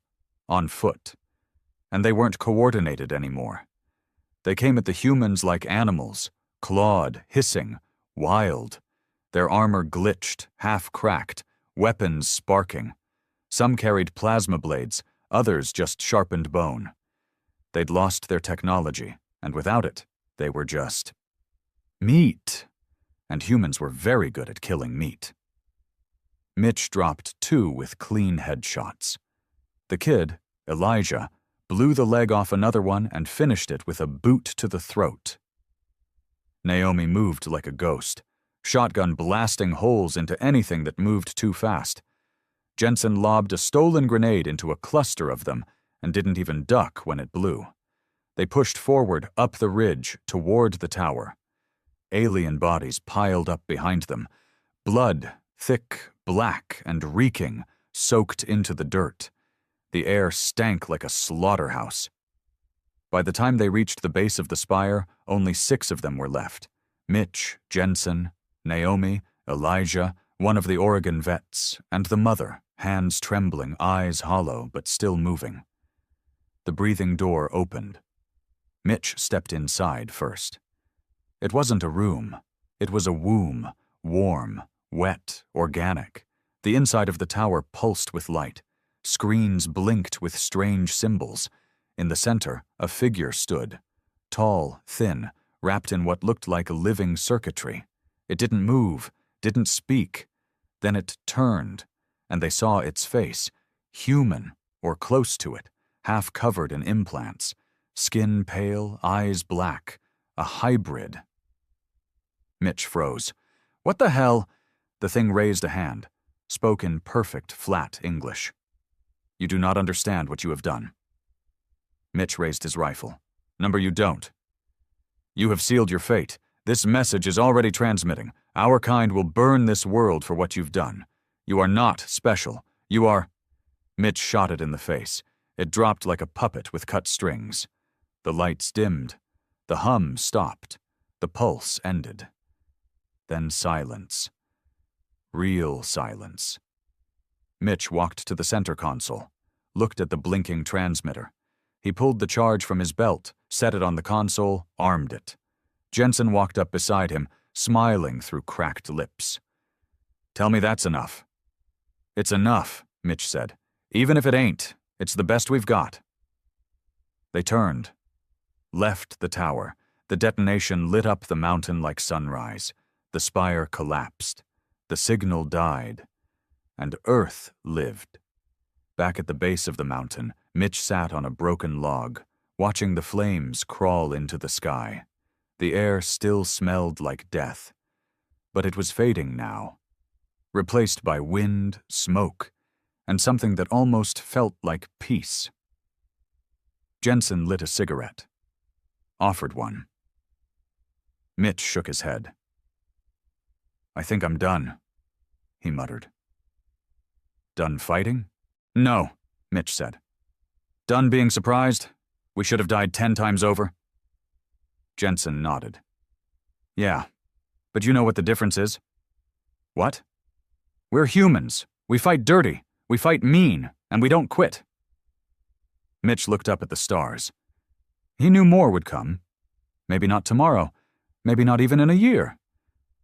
on foot. And they weren't coordinated anymore. They came at the humans like animals, clawed, hissing, wild. Their armor glitched, half-cracked, weapons sparking. Some carried plasma blades, others just sharpened bone. They'd lost their technology, and without it, they were just meat. And humans were very good at killing meat. Mitch dropped 2 with clean headshots. The kid, Elijah, blew the leg off another one and finished it with a boot to the throat. Naomi moved like a ghost, shotgun blasting holes into anything that moved too fast. Jensen lobbed a stolen grenade into a cluster of them and didn't even duck when it blew. They pushed forward up the ridge toward the tower. Alien bodies piled up behind them. Blood, thick, black, and reeking, soaked into the dirt. The air stank like a slaughterhouse. By the time they reached the base of the spire, only 6 of them were left. Mitch, Jensen, Naomi, Elijah, one of the Oregon vets, and the mother, hands trembling, eyes hollow, but still moving. The breathing door opened. Mitch stepped inside first. It wasn't a room. It was a womb, warm, wet, organic. The inside of the tower pulsed with light. Screens blinked with strange symbols. In the center, a figure stood. Tall, thin, wrapped in what looked like living circuitry. It didn't move, didn't speak. Then it turned, and they saw its face, human, or close to it, half covered in implants. Skin pale, eyes black. A hybrid. Mitch froze. "What the hell?" The thing raised a hand, spoke in perfect, flat English. "You do not understand what you have done." Mitch raised his rifle. "Number, you don't. You have sealed your fate. This message is already transmitting. Our kind will burn this world for what you've done. You are not special. You are—" Mitch shot it in the face. It dropped like a puppet with cut strings. The lights dimmed. The hum stopped. The pulse ended. Then silence. Real silence. Mitch walked to the center console, looked at the blinking transmitter. He pulled the charge from his belt, set it on the console, armed it. Jensen walked up beside him, smiling through cracked lips. "Tell me that's enough." "It's enough," Mitch said. "Even if it ain't, it's the best we've got." They turned, left the tower. The detonation lit up the mountain like sunrise. The spire collapsed. The signal died. And Earth lived. Back at the base of the mountain, Mitch sat on a broken log, watching the flames crawl into the sky. The air still smelled like death. But it was fading now, replaced by wind, smoke, and something that almost felt like peace. Jensen lit a cigarette, offered one. Mitch shook his head. "I think I'm done," he muttered. "Done fighting?" "No," Mitch said. "Done being surprised? We should have died 10 times over." Jensen nodded. "Yeah, but you know what the difference is?" "What?" "We're humans. We fight dirty. We fight mean, and we don't quit." Mitch looked up at the stars. He knew more would come. Maybe not tomorrow, maybe not even in a year.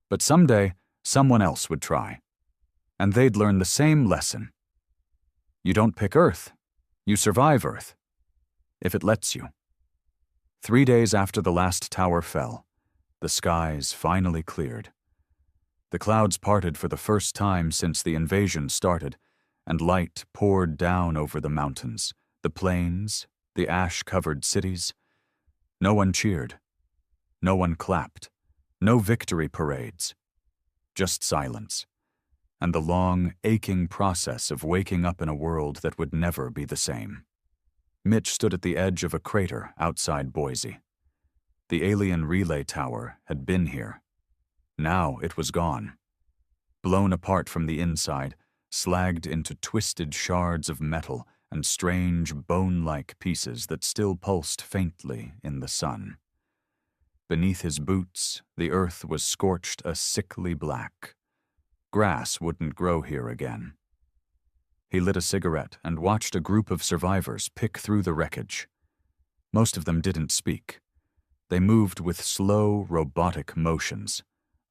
But someday, someone else would try. And they'd learn the same lesson. You don't pick Earth. You survive Earth. If it lets you. 3 days after the last tower fell, the skies finally cleared. The clouds parted for the first time since the invasion started, and light poured down over the mountains, the plains, the ash-covered cities. No one cheered. No one clapped. No victory parades. Just silence. And the long, aching process of waking up in a world that would never be the same. Mitch stood at the edge of a crater outside Boise. The alien relay tower had been here. Now it was gone. Blown apart from the inside, slagged into twisted shards of metal and strange, bone-like pieces that still pulsed faintly in the sun. Beneath his boots, the earth was scorched a sickly black. Grass wouldn't grow here again. He lit a cigarette and watched a group of survivors pick through the wreckage. Most of them didn't speak. They moved with slow, robotic motions,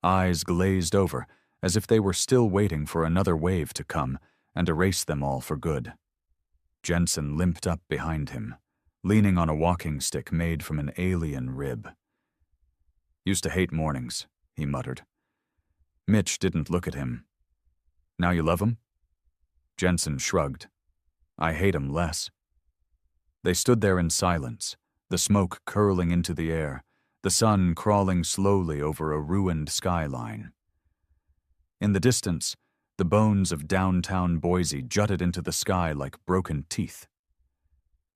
eyes glazed over, as if they were still waiting for another wave to come and erase them all for good. Jensen limped up behind him, leaning on a walking stick made from an alien rib. "Used to hate mornings," he muttered. Mitch didn't look at him. "Now you love 'em?" Jensen shrugged. "I hate 'em less." They stood there in silence, the smoke curling into the air, the sun crawling slowly over a ruined skyline. In the distance, the bones of downtown Boise jutted into the sky like broken teeth.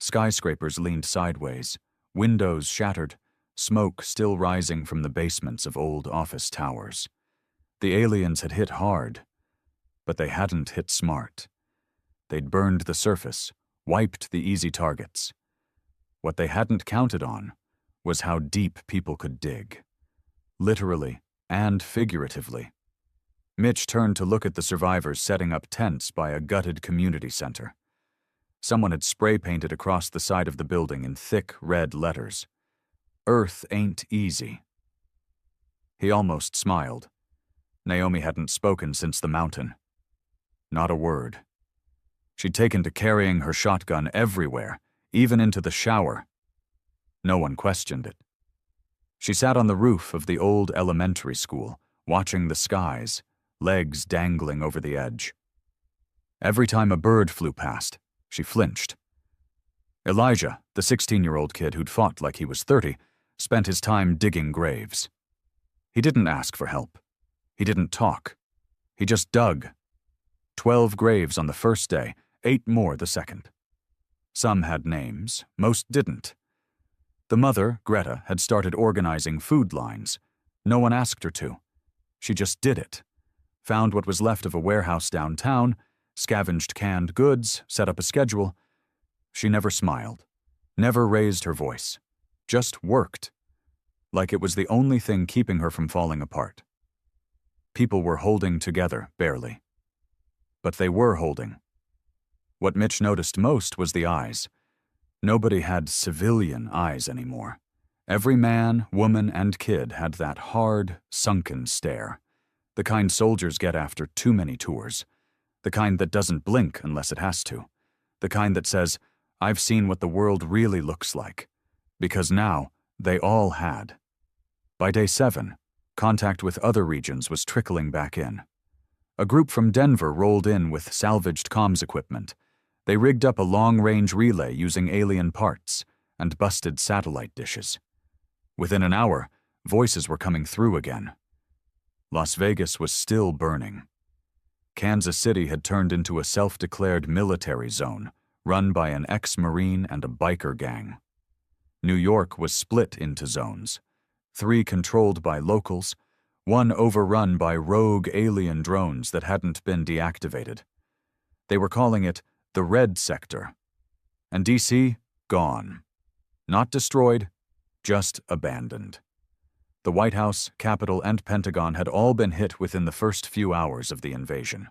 Skyscrapers leaned sideways, windows shattered, smoke still rising from the basements of old office towers. The aliens had hit hard, but they hadn't hit smart. They'd burned the surface, wiped the easy targets. What they hadn't counted on was how deep people could dig, literally and figuratively. Mitch turned to look at the survivors setting up tents by a gutted community center. Someone had spray-painted across the side of the building in thick red letters, "Earth ain't easy." He almost smiled. Naomi hadn't spoken since the mountain. Not a word. She'd taken to carrying her shotgun everywhere, even into the shower. No one questioned it. She sat on the roof of the old elementary school, watching the skies, legs dangling over the edge. Every time a bird flew past, she flinched. Elijah, the 16-year-old kid who'd fought like he was 30, spent his time digging graves. He didn't ask for help. He didn't talk. He just dug. 12 graves on the first day, 8 more the second. Some had names, most didn't. The mother, Greta, had started organizing food lines. No one asked her to. She just did it. Found what was left of a warehouse downtown, scavenged canned goods, set up a schedule. She never smiled, never raised her voice, just worked, like it was the only thing keeping her from falling apart. People were holding together, barely. But they were holding. What Mitch noticed most was the eyes. Nobody had civilian eyes anymore. Every man, woman, and kid had that hard, sunken stare. The kind soldiers get after too many tours. The kind that doesn't blink unless it has to. The kind that says, "I've seen what the world really looks like." Because now, they all had. By day 7, contact with other regions was trickling back in. A group from Denver rolled in with salvaged comms equipment. They rigged up a long-range relay using alien parts and busted satellite dishes. Within an hour, voices were coming through again. Las Vegas was still burning. Kansas City had turned into a self-declared military zone, run by an ex-Marine and a biker gang. New York was split into zones, 3 controlled by locals, 1 overrun by rogue alien drones that hadn't been deactivated. They were calling it the Red Sector. And D.C., gone. Not destroyed, just abandoned. The White House, Capitol, and Pentagon had all been hit within the first few hours of the invasion.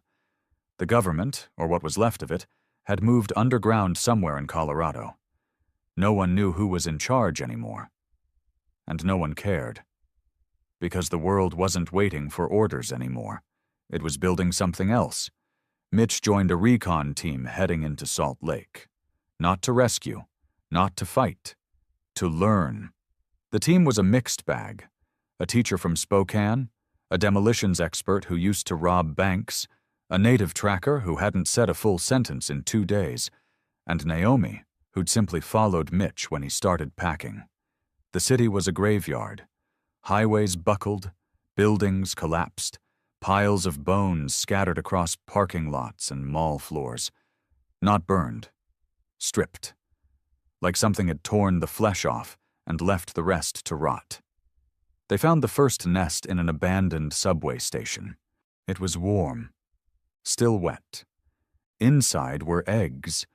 The government, or what was left of it, had moved underground somewhere in Colorado. No one knew who was in charge anymore. And no one cared. Because the world wasn't waiting for orders anymore. It was building something else. Mitch joined a recon team heading into Salt Lake. Not to rescue, not to fight, to learn. The team was a mixed bag. A teacher from Spokane, a demolitions expert who used to rob banks, a native tracker who hadn't said a full sentence in 2 days, and Naomi, who'd simply followed Mitch when he started packing. The city was a graveyard. Highways buckled, buildings collapsed, piles of bones scattered across parking lots and mall floors. Not burned, stripped. Like something had torn the flesh off and left the rest to rot. They found the first nest in an abandoned subway station. It was warm, still wet. Inside were eggs.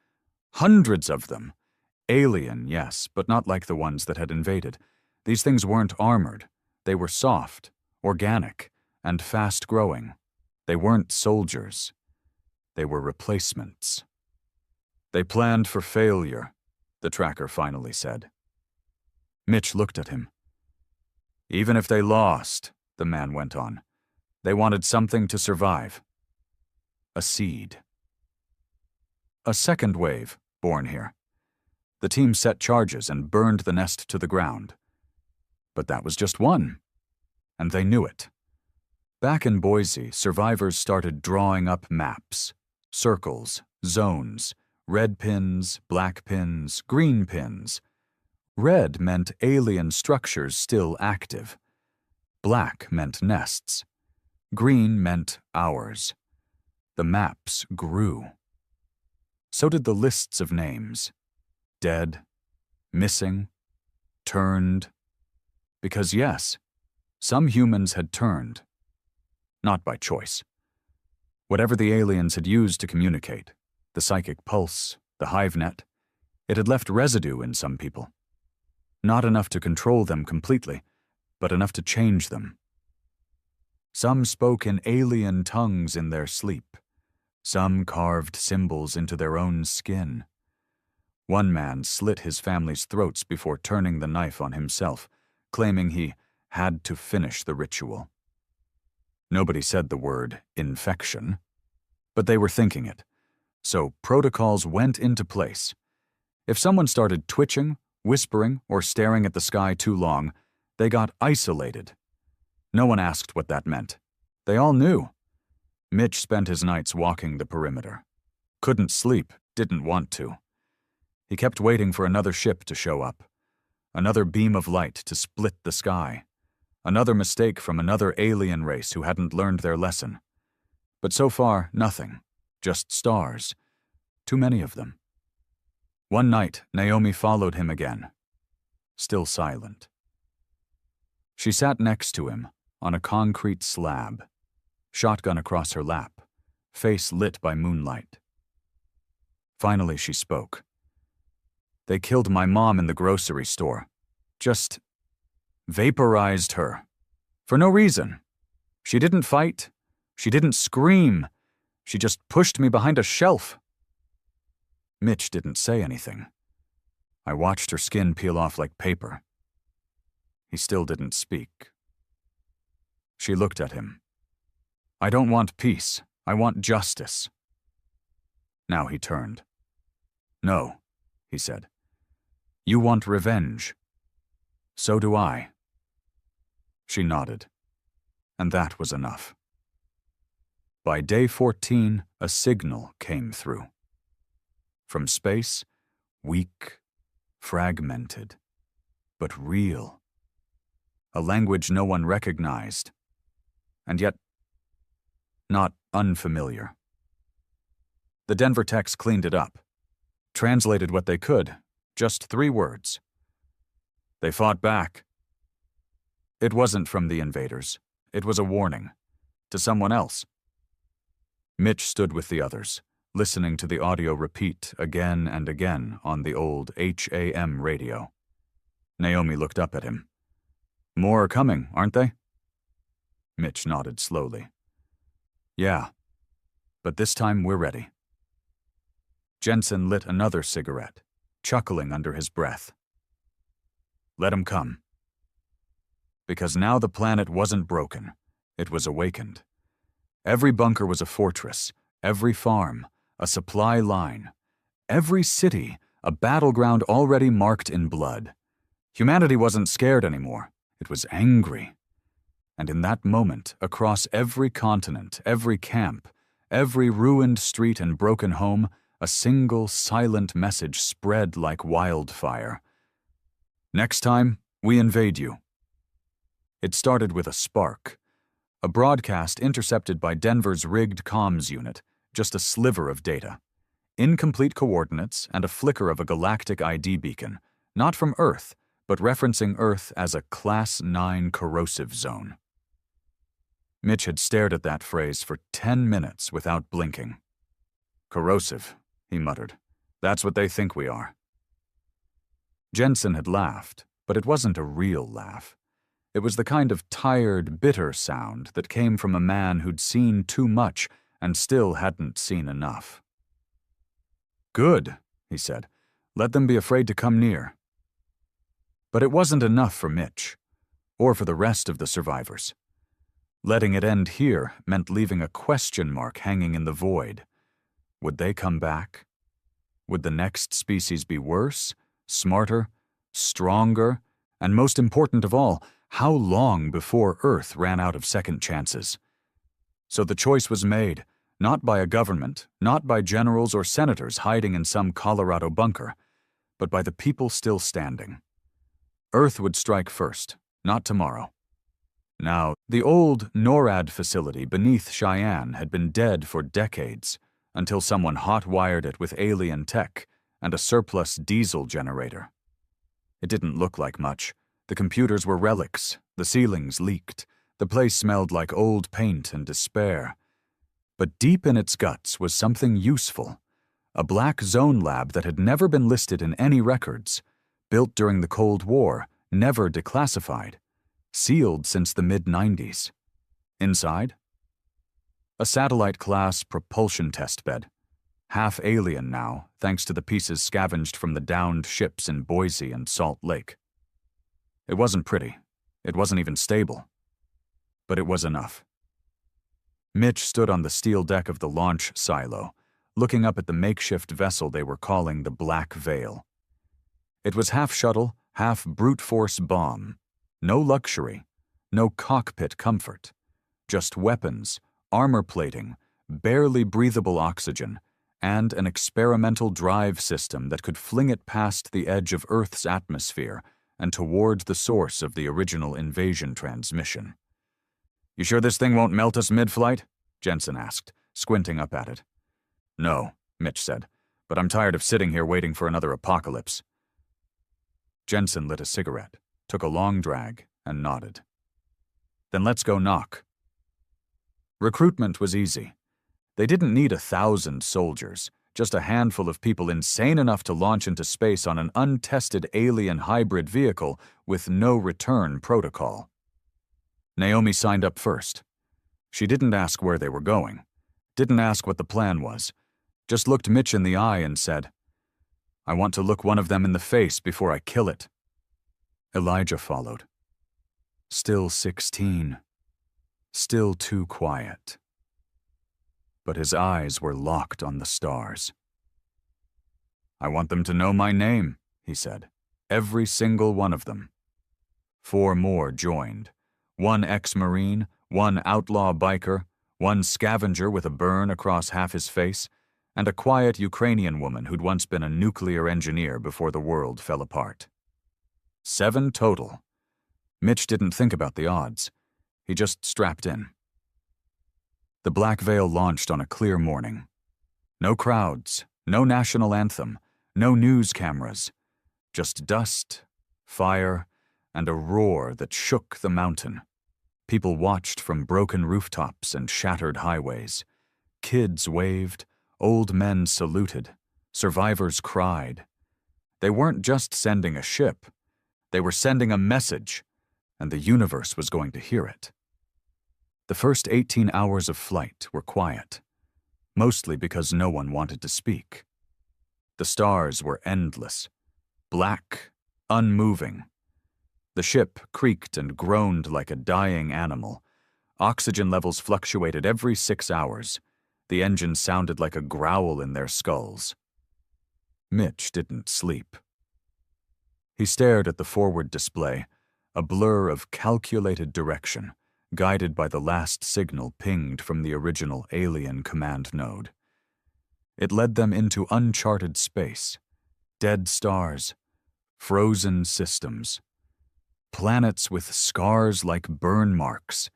Hundreds of them. Alien, yes, but not like the ones that had invaded. These things weren't armored. They were soft, organic, and fast-growing. They weren't soldiers. They were replacements. "They planned for failure," the tracker finally said. Mitch looked at him. "Even if they lost," the man went on, They wanted something to survive. A seed. A second wave, born here. The team set charges and burned the nest to the ground. But that was just one, and they knew it. Back in Boise, survivors started drawing up maps, circles, zones, red pins, black pins, green pins. Red meant alien structures still active. Black meant nests. Green meant ours. The maps grew. So did the lists of names. Dead, missing, turned. Because yes, some humans had turned. Not by choice. Whatever the aliens had used to communicate, the psychic pulse, the hive net, it had left residue in some people. Not enough to control them completely, but enough to change them. Some spoke in alien tongues in their sleep. Some carved symbols into their own skin. One man slit his family's throats before turning the knife on himself, claiming he had to finish the ritual. Nobody said the word infection, but they were thinking it, so protocols went into place. If someone started twitching, whispering, or staring at the sky too long, they got isolated. No one asked what that meant. They all knew. Mitch spent his nights walking the perimeter. Couldn't sleep, didn't want to. He kept waiting for another ship to show up. Another beam of light to split the sky. Another mistake from another alien race who hadn't learned their lesson. But so far, nothing. Just stars. Too many of them. One night, Naomi followed him again. Still silent. She sat next to him, on a concrete slab. Shotgun across her lap, face lit by moonlight. Finally she spoke. They killed my mom in the grocery store. Just vaporized her. For no reason. She didn't fight. She didn't scream. She just pushed me behind a shelf. Mitch didn't say anything. I watched her skin peel off like paper. He still didn't speak. She looked at him. I don't want peace. I want justice. Now he turned. No, he said. You want revenge. So do I. She nodded. And that was enough. By day 14, a signal came through. From space, weak, fragmented, but real. A language no one recognized, and yet not unfamiliar. The Denver techs cleaned it up, translated what they could, just 3 words. They fought back. It wasn't from the invaders. It was a warning. To someone else. Mitch stood with the others, listening to the audio repeat again and again on the old HAM radio. Naomi looked up at him. More are coming, aren't they? Mitch nodded slowly. Yeah, but this time we're ready. Jensen lit another cigarette, chuckling under his breath. Let 'em come. Because now the planet wasn't broken, it was awakened. Every bunker was a fortress, every farm, a supply line, every city, a battleground already marked in blood. Humanity wasn't scared anymore, it was angry. And in that moment, across every continent, every camp, every ruined street and broken home, a single silent message spread like wildfire. Next time, we invade you. It started with a spark. A broadcast intercepted by Denver's rigged comms unit, just a sliver of data. Incomplete coordinates and a flicker of a galactic ID beacon, not from Earth, but referencing Earth as a Class 9 corrosive zone. Mitch had stared at that phrase for 10 minutes without blinking. Corrosive, he muttered. That's what they think we are. Jensen had laughed, but it wasn't a real laugh. It was the kind of tired, bitter sound that came from a man who'd seen too much and still hadn't seen enough. Good, he said. Let them be afraid to come near. But it wasn't enough for Mitch, or for the rest of the survivors. Letting it end here meant leaving a question mark hanging in the void. Would they come back? Would the next species be worse, smarter, stronger, and most important of all, how long before Earth ran out of second chances? So the choice was made, not by a government, not by generals or senators hiding in some Colorado bunker, but by the people still standing. Earth would strike first, not tomorrow. Now, the old NORAD facility beneath Cheyenne had been dead for decades, until someone hot-wired it with alien tech and a surplus diesel generator. It didn't look like much. The computers were relics, the ceilings leaked, the place smelled like old paint and despair. But deep in its guts was something useful, a black zone lab that had never been listed in any records, built during the Cold War, never declassified, sealed since the mid-90s. Inside? A satellite-class propulsion testbed, half alien now, thanks to the pieces scavenged from the downed ships in Boise and Salt Lake. It wasn't pretty. It wasn't even stable. But it was enough. Mitch stood on the steel deck of the launch silo, looking up at the makeshift vessel they were calling the Black Veil. It was half shuttle, half brute force bomb. No luxury, no cockpit comfort. Just weapons, armor plating, barely breathable oxygen, and an experimental drive system that could fling it past the edge of Earth's atmosphere and toward the source of the original invasion transmission. "You sure this thing won't melt us mid-flight?" Jensen asked, squinting up at it. "No," Mitch said, "but I'm tired of sitting here waiting for another apocalypse." Jensen lit a cigarette, took a long drag, and nodded. "Then let's go knock." Recruitment was easy. They didn't need 1,000 soldiers, just a handful of people insane enough to launch into space on an untested alien hybrid vehicle with no return protocol. Naomi signed up first. She didn't ask where they were going, didn't ask what the plan was, just looked Mitch in the eye and said, "I want to look one of them in the face before I kill it." Elijah followed. Still 16. Still too quiet. But his eyes were locked on the stars. "I want them to know my name," he said. "Every single one of them." 4 more joined. 1 ex-Marine, 1 outlaw biker, 1 scavenger with a burn across half his face, and a quiet Ukrainian woman who'd once been a nuclear engineer before the world fell apart. 7 total. Mitch didn't think about the odds. He just strapped in. The Black Veil launched on a clear morning. No crowds, no national anthem, no news cameras. Just dust, fire, and a roar that shook the mountain. People watched from broken rooftops and shattered highways. Kids waved, old men saluted, survivors cried. They weren't just sending a ship. They were sending a message, and the universe was going to hear it. The first 18 hours of flight were quiet, mostly because no one wanted to speak. The stars were endless, black, unmoving. The ship creaked and groaned like a dying animal. Oxygen levels fluctuated every 6 hours. The engine sounded like a growl in their skulls. Mitch didn't sleep. He stared at the forward display, a blur of calculated direction, guided by the last signal pinged from the original alien command node. It led them into uncharted space, dead stars, frozen systems, planets with scars like burn marks,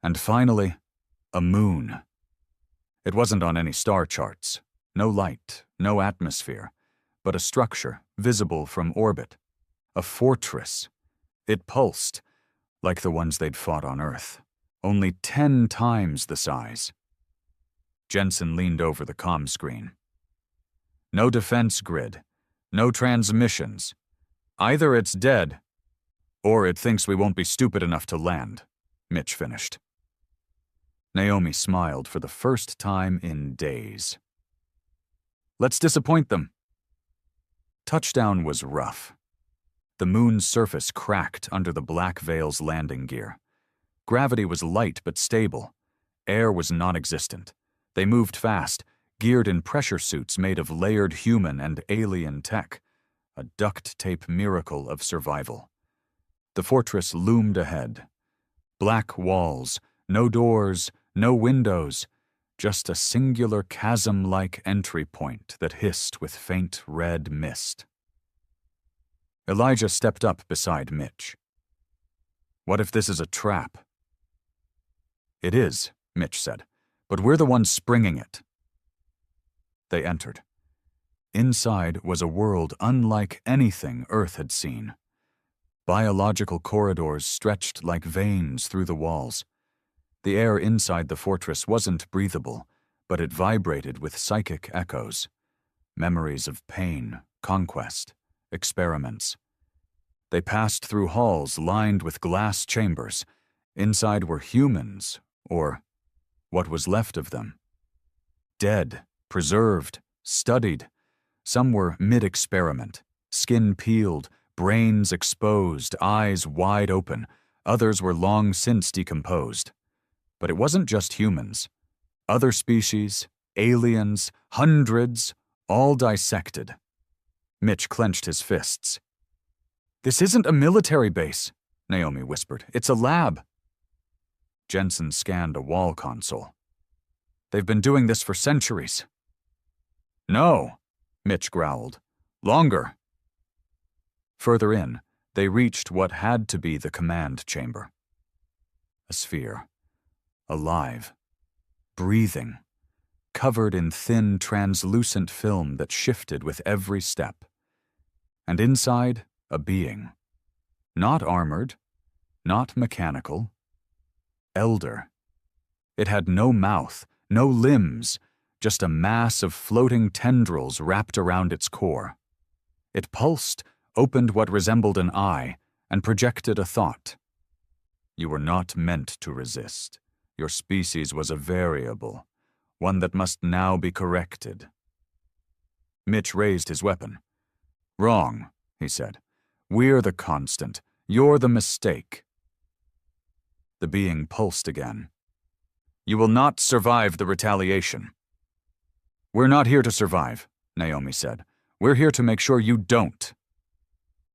and finally, a moon. It wasn't on any star charts, no light, no atmosphere, but a structure visible from orbit, a fortress. It pulsed, like the ones they'd fought on Earth, only 10 times the size. Jensen leaned over the comm screen. "No defense grid, no transmissions. Either it's dead, or it thinks we won't be stupid enough to land," Mitch finished. Naomi smiled for the first time in days. "Let's disappoint them." Touchdown was rough. The moon's surface cracked under the Black Veil's landing gear. Gravity was light but stable. Air was non-existent. They moved fast, geared in pressure suits made of layered human and alien tech, a duct tape miracle of survival. The fortress loomed ahead. Black walls, no doors, no windows, just a singular chasm-like entry point that hissed with faint red mist. Elijah stepped up beside Mitch. "What if this is a trap?" "It is," Mitch said, "but we're the ones springing it." They entered. Inside was a world unlike anything Earth had seen. Biological corridors stretched like veins through the walls. The air inside the fortress wasn't breathable, but it vibrated with psychic echoes. Memories of pain, conquest, experiments. They passed through halls lined with glass chambers. Inside were humans, or what was left of them. Dead, preserved, studied. Some were mid-experiment, skin peeled, brains exposed, eyes wide open. Others were long since decomposed. But it wasn't just humans. Other species, aliens, hundreds, all dissected. Mitch clenched his fists. "This isn't a military base," Naomi whispered. "It's a lab." Jensen scanned a wall console. "They've been doing this for centuries." "No," Mitch growled. "Longer." Further in, they reached what had to be the command chamber. A sphere. Alive. Breathing. Covered in thin, translucent film that shifted with every step. And inside, a being. Not armored. Not mechanical. Elder. It had no mouth, no limbs, just a mass of floating tendrils wrapped around its core. It pulsed, opened what resembled an eye, and projected a thought. "You were not meant to resist. Your species was a variable, one that must now be corrected." Mitch raised his weapon. "Wrong," he said. "We're the constant. You're the mistake." The being pulsed again. "You will not survive the retaliation." "We're not here to survive," Naomi said. "We're here to make sure you don't."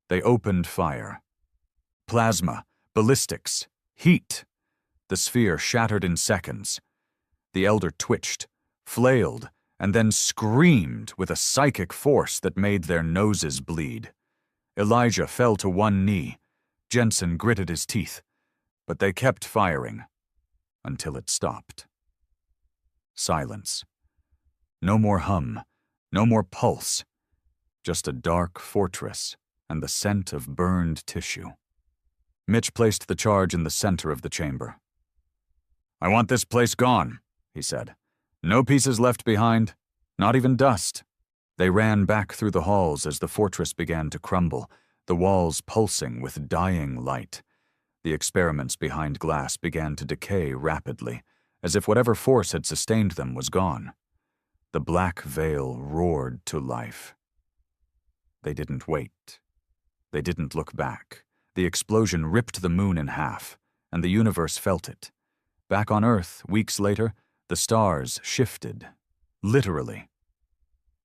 They opened fire. Plasma, ballistics, heat. The sphere shattered in seconds. The elder twitched, flailed, and then screamed with a psychic force that made their noses bleed. Elijah fell to one knee. Jensen gritted his teeth. But they kept firing. Until it stopped. Silence. No more hum. No more pulse. Just a dark fortress and the scent of burned tissue. Mitch placed the charge in the center of the chamber. "I want this place gone," he said. "No pieces left behind, not even dust." They ran back through the halls as the fortress began to crumble, the walls pulsing with dying light. The experiments behind glass began to decay rapidly, as if whatever force had sustained them was gone. The black veil roared to life. They didn't wait. They didn't look back. The explosion ripped the moon in half, and the universe felt it. Back on Earth, weeks later, the stars shifted. Literally.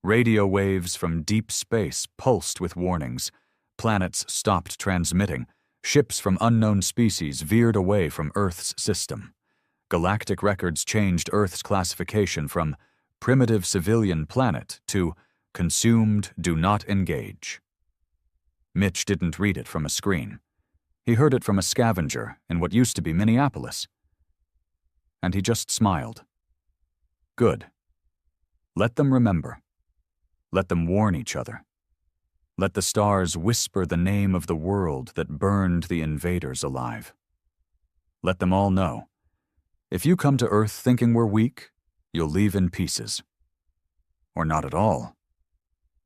Radio waves from deep space pulsed with warnings. Planets stopped transmitting. Ships from unknown species veered away from Earth's system. Galactic records changed Earth's classification from primitive civilian planet to consumed, do not engage. Mitch didn't read it from a screen. He heard it from a scavenger in what used to be Minneapolis. And he just smiled. Good. Let them remember. Let them warn each other. Let the stars whisper the name of the world that burned the invaders alive. Let them all know. If you come to Earth thinking we're weak, you'll leave in pieces. Or not at all.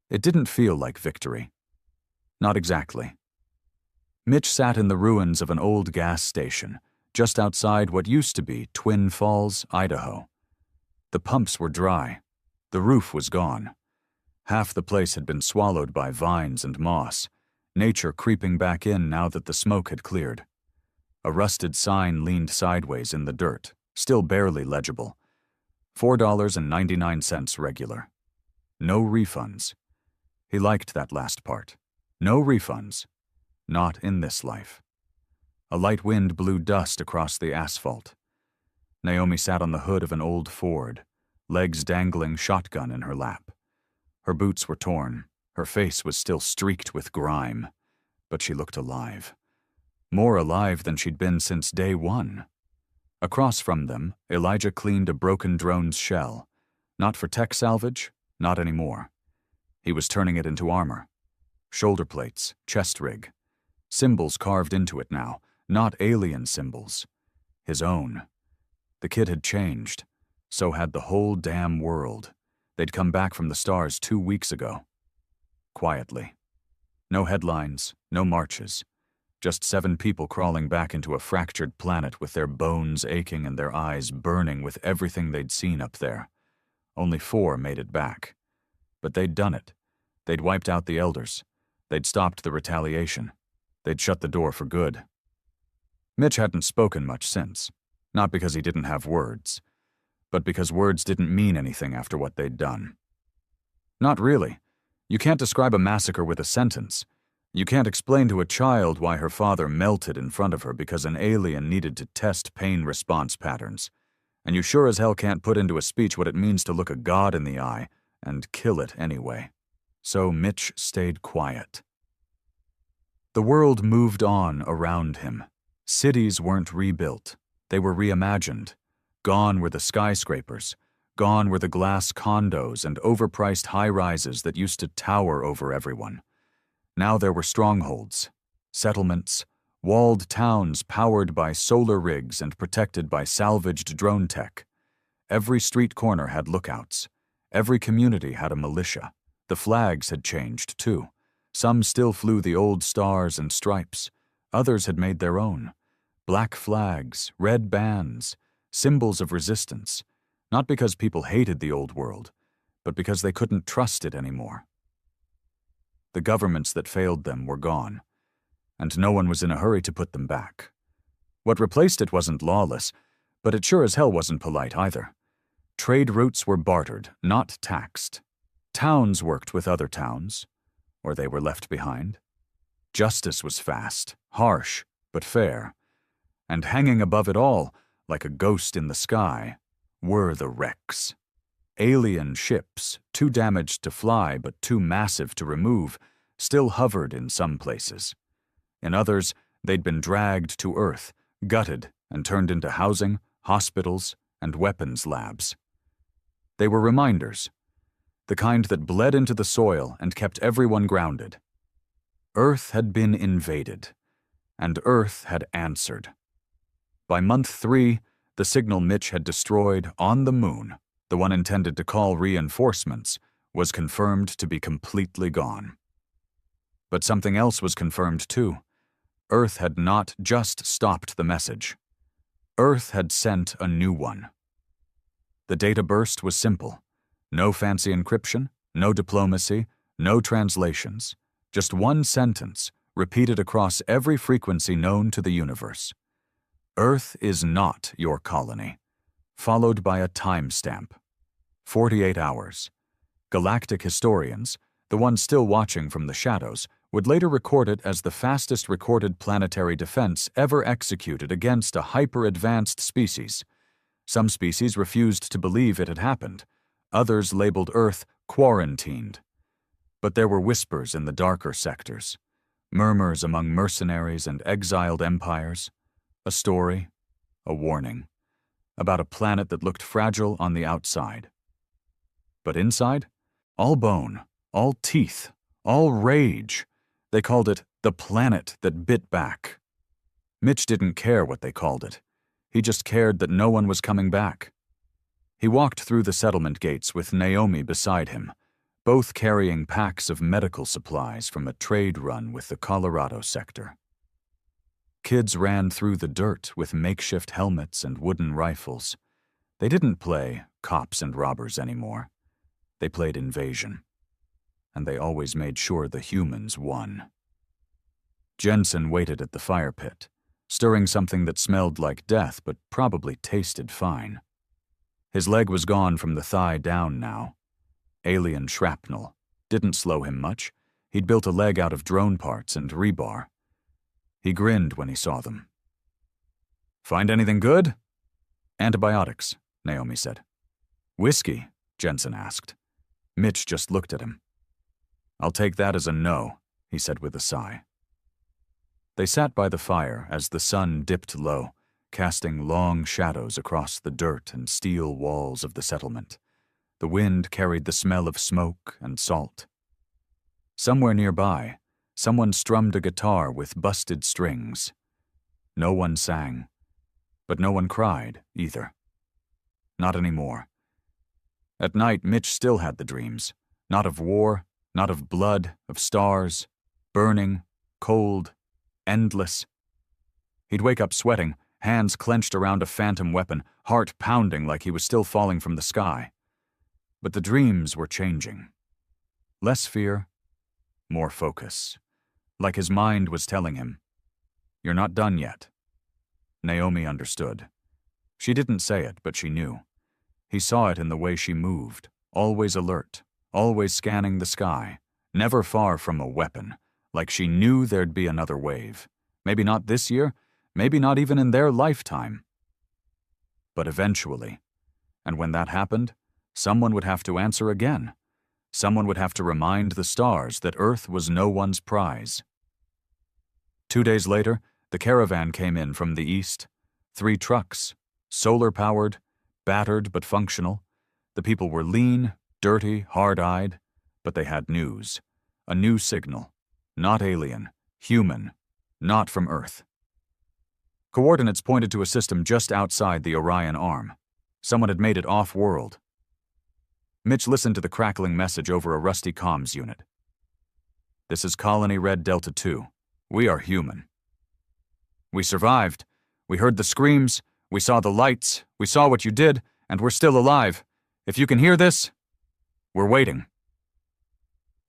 It didn't feel like victory. Not exactly. Mitch sat in the ruins of an old gas station, just outside what used to be Twin Falls, Idaho. The pumps were dry. The roof was gone. Half the place had been swallowed by vines and moss, nature creeping back in now that the smoke had cleared. A rusted sign leaned sideways in the dirt, still barely legible. $4.99 regular. No refunds. He liked that last part. No refunds. Not in this life. A light wind blew dust across the asphalt. Naomi sat on the hood of an old Ford, legs dangling, shotgun in her lap. Her boots were torn. Her face was still streaked with grime. But she looked alive. More alive than she'd been since day one. Across from them, Elijah cleaned a broken drone's shell. Not for tech salvage, not anymore. He was turning it into armor. Shoulder plates, chest rig. Symbols carved into it now, not alien symbols. His own. The kid had changed. So had the whole damn world. They'd come back from the stars 2 weeks ago. Quietly. No headlines, no marches. Just 7 people crawling back into a fractured planet with their bones aching and their eyes burning with everything they'd seen up there. Only 4 made it back. But they'd done it. They'd wiped out the elders. They'd stopped the retaliation. They'd shut the door for good. Mitch hadn't spoken much since. Not because he didn't have words, but because words didn't mean anything after what they'd done. Not really. You can't describe a massacre with a sentence. You can't explain to a child why her father melted in front of her because an alien needed to test pain response patterns. And you sure as hell can't put into a speech what it means to look a god in the eye and kill it anyway. So Mitch stayed quiet. The world moved on around him. Cities weren't rebuilt. They were reimagined. Gone were the skyscrapers. Gone were the glass condos and overpriced high-rises that used to tower over everyone. Now there were strongholds, settlements, walled towns powered by solar rigs and protected by salvaged drone tech. Every street corner had lookouts. Every community had a militia. The flags had changed, too. Some still flew the old stars and stripes. Others had made their own. Black flags, red bands, symbols of resistance. Not because people hated the old world, but because they couldn't trust it anymore. The governments that failed them were gone, and no one was in a hurry to put them back. What replaced it wasn't lawless, but it sure as hell wasn't polite either. Trade routes were bartered, not taxed. Towns worked with other towns, or they were left behind. Justice was fast, harsh, but fair. And hanging above it all, like a ghost in the sky, were the wrecks. Alien ships, too damaged to fly but too massive to remove, still hovered in some places. In others, they'd been dragged to Earth, gutted, and turned into housing, hospitals, and weapons labs. They were reminders, the kind that bled into the soil and kept everyone grounded. Earth had been invaded, and Earth had answered. By month 3, the signal Mitch had destroyed on the moon, the one intended to call reinforcements, was confirmed to be completely gone. But something else was confirmed too. Earth had not just stopped the message. Earth had sent a new one. The data burst was simple. No fancy encryption, no diplomacy, no translations. Just one sentence, repeated across every frequency known to the universe. Earth is not your colony. Followed by a timestamp. 48 hours. Galactic historians, the ones still watching from the shadows, would later record it as the fastest recorded planetary defense ever executed against a hyper-advanced species. Some species refused to believe it had happened. Others labeled Earth quarantined. But there were whispers in the darker sectors, murmurs among mercenaries and exiled empires, a story, a warning, about a planet that looked fragile on the outside. But inside, all bone, all teeth, all rage. They called it the planet that bit back. Mitch didn't care what they called it. He just cared that no one was coming back. He walked through the settlement gates with Naomi beside him, both carrying packs of medical supplies from a trade run with the Colorado sector. Kids ran through the dirt with makeshift helmets and wooden rifles. They didn't play cops and robbers anymore. They played invasion. And they always made sure the humans won. Jensen waited at the fire pit, stirring something that smelled like death but probably tasted fine. His leg was gone from the thigh down now. Alien shrapnel. Didn't slow him much. He'd built a leg out of drone parts and rebar. He grinned when he saw them. "Find anything good?" "Antibiotics," Naomi said. "Whiskey?" Jensen asked. Mitch just looked at him. "I'll take that as a no," he said with a sigh. They sat by the fire as the sun dipped low, casting long shadows across the dirt and steel walls of the settlement. The wind carried the smell of smoke and salt. Somewhere nearby, someone strummed a guitar with busted strings. No one sang, but no one cried either. Not anymore. At night, Mitch still had the dreams, not of war, not of blood, of stars, burning, cold, endless. He'd wake up sweating, hands clenched around a phantom weapon, heart pounding like he was still falling from the sky. But the dreams were changing. Less fear, more focus. Like his mind was telling him, "You're not done yet." Naomi understood. She didn't say it, but she knew. He saw it in the way she moved, always alert, always scanning the sky, never far from a weapon, like she knew there'd be another wave. Maybe not this year, maybe not even in their lifetime. But eventually, and when that happened, someone would have to answer again. Someone would have to remind the stars that Earth was no one's prize. 2 days later, the caravan came in from the east. 3 trucks, solar-powered, battered but functional. The people were lean, dirty, hard-eyed, but they had news. A new signal. Not alien, human, not from Earth. Coordinates pointed to a system just outside the Orion Arm. Someone had made it off-world. Mitch listened to the crackling message over a rusty comms unit. "This is Colony Red Delta 2. We are human. We survived. We heard the screams. We saw the lights. We saw what you did, and we're still alive. If you can hear this, we're waiting."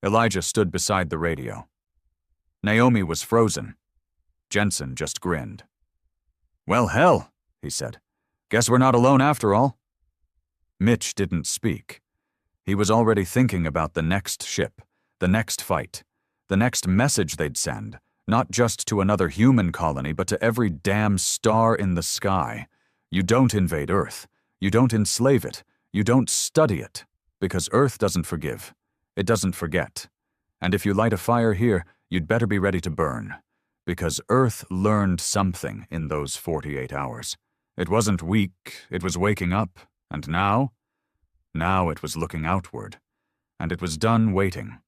Elijah stood beside the radio. Naomi was frozen. Jensen just grinned. "Well, hell," he said. "Guess we're not alone after all." Mitch didn't speak. He was already thinking about the next ship, the next fight, the next message they'd send, not just to another human colony, but to every damn star in the sky. You don't invade Earth. You don't enslave it. You don't study it. Because Earth doesn't forgive. It doesn't forget. And if you light a fire here, you'd better be ready to burn. Because Earth learned something in those 48 hours. It wasn't weak, it was waking up. And now? Now it was looking outward. And it was done waiting.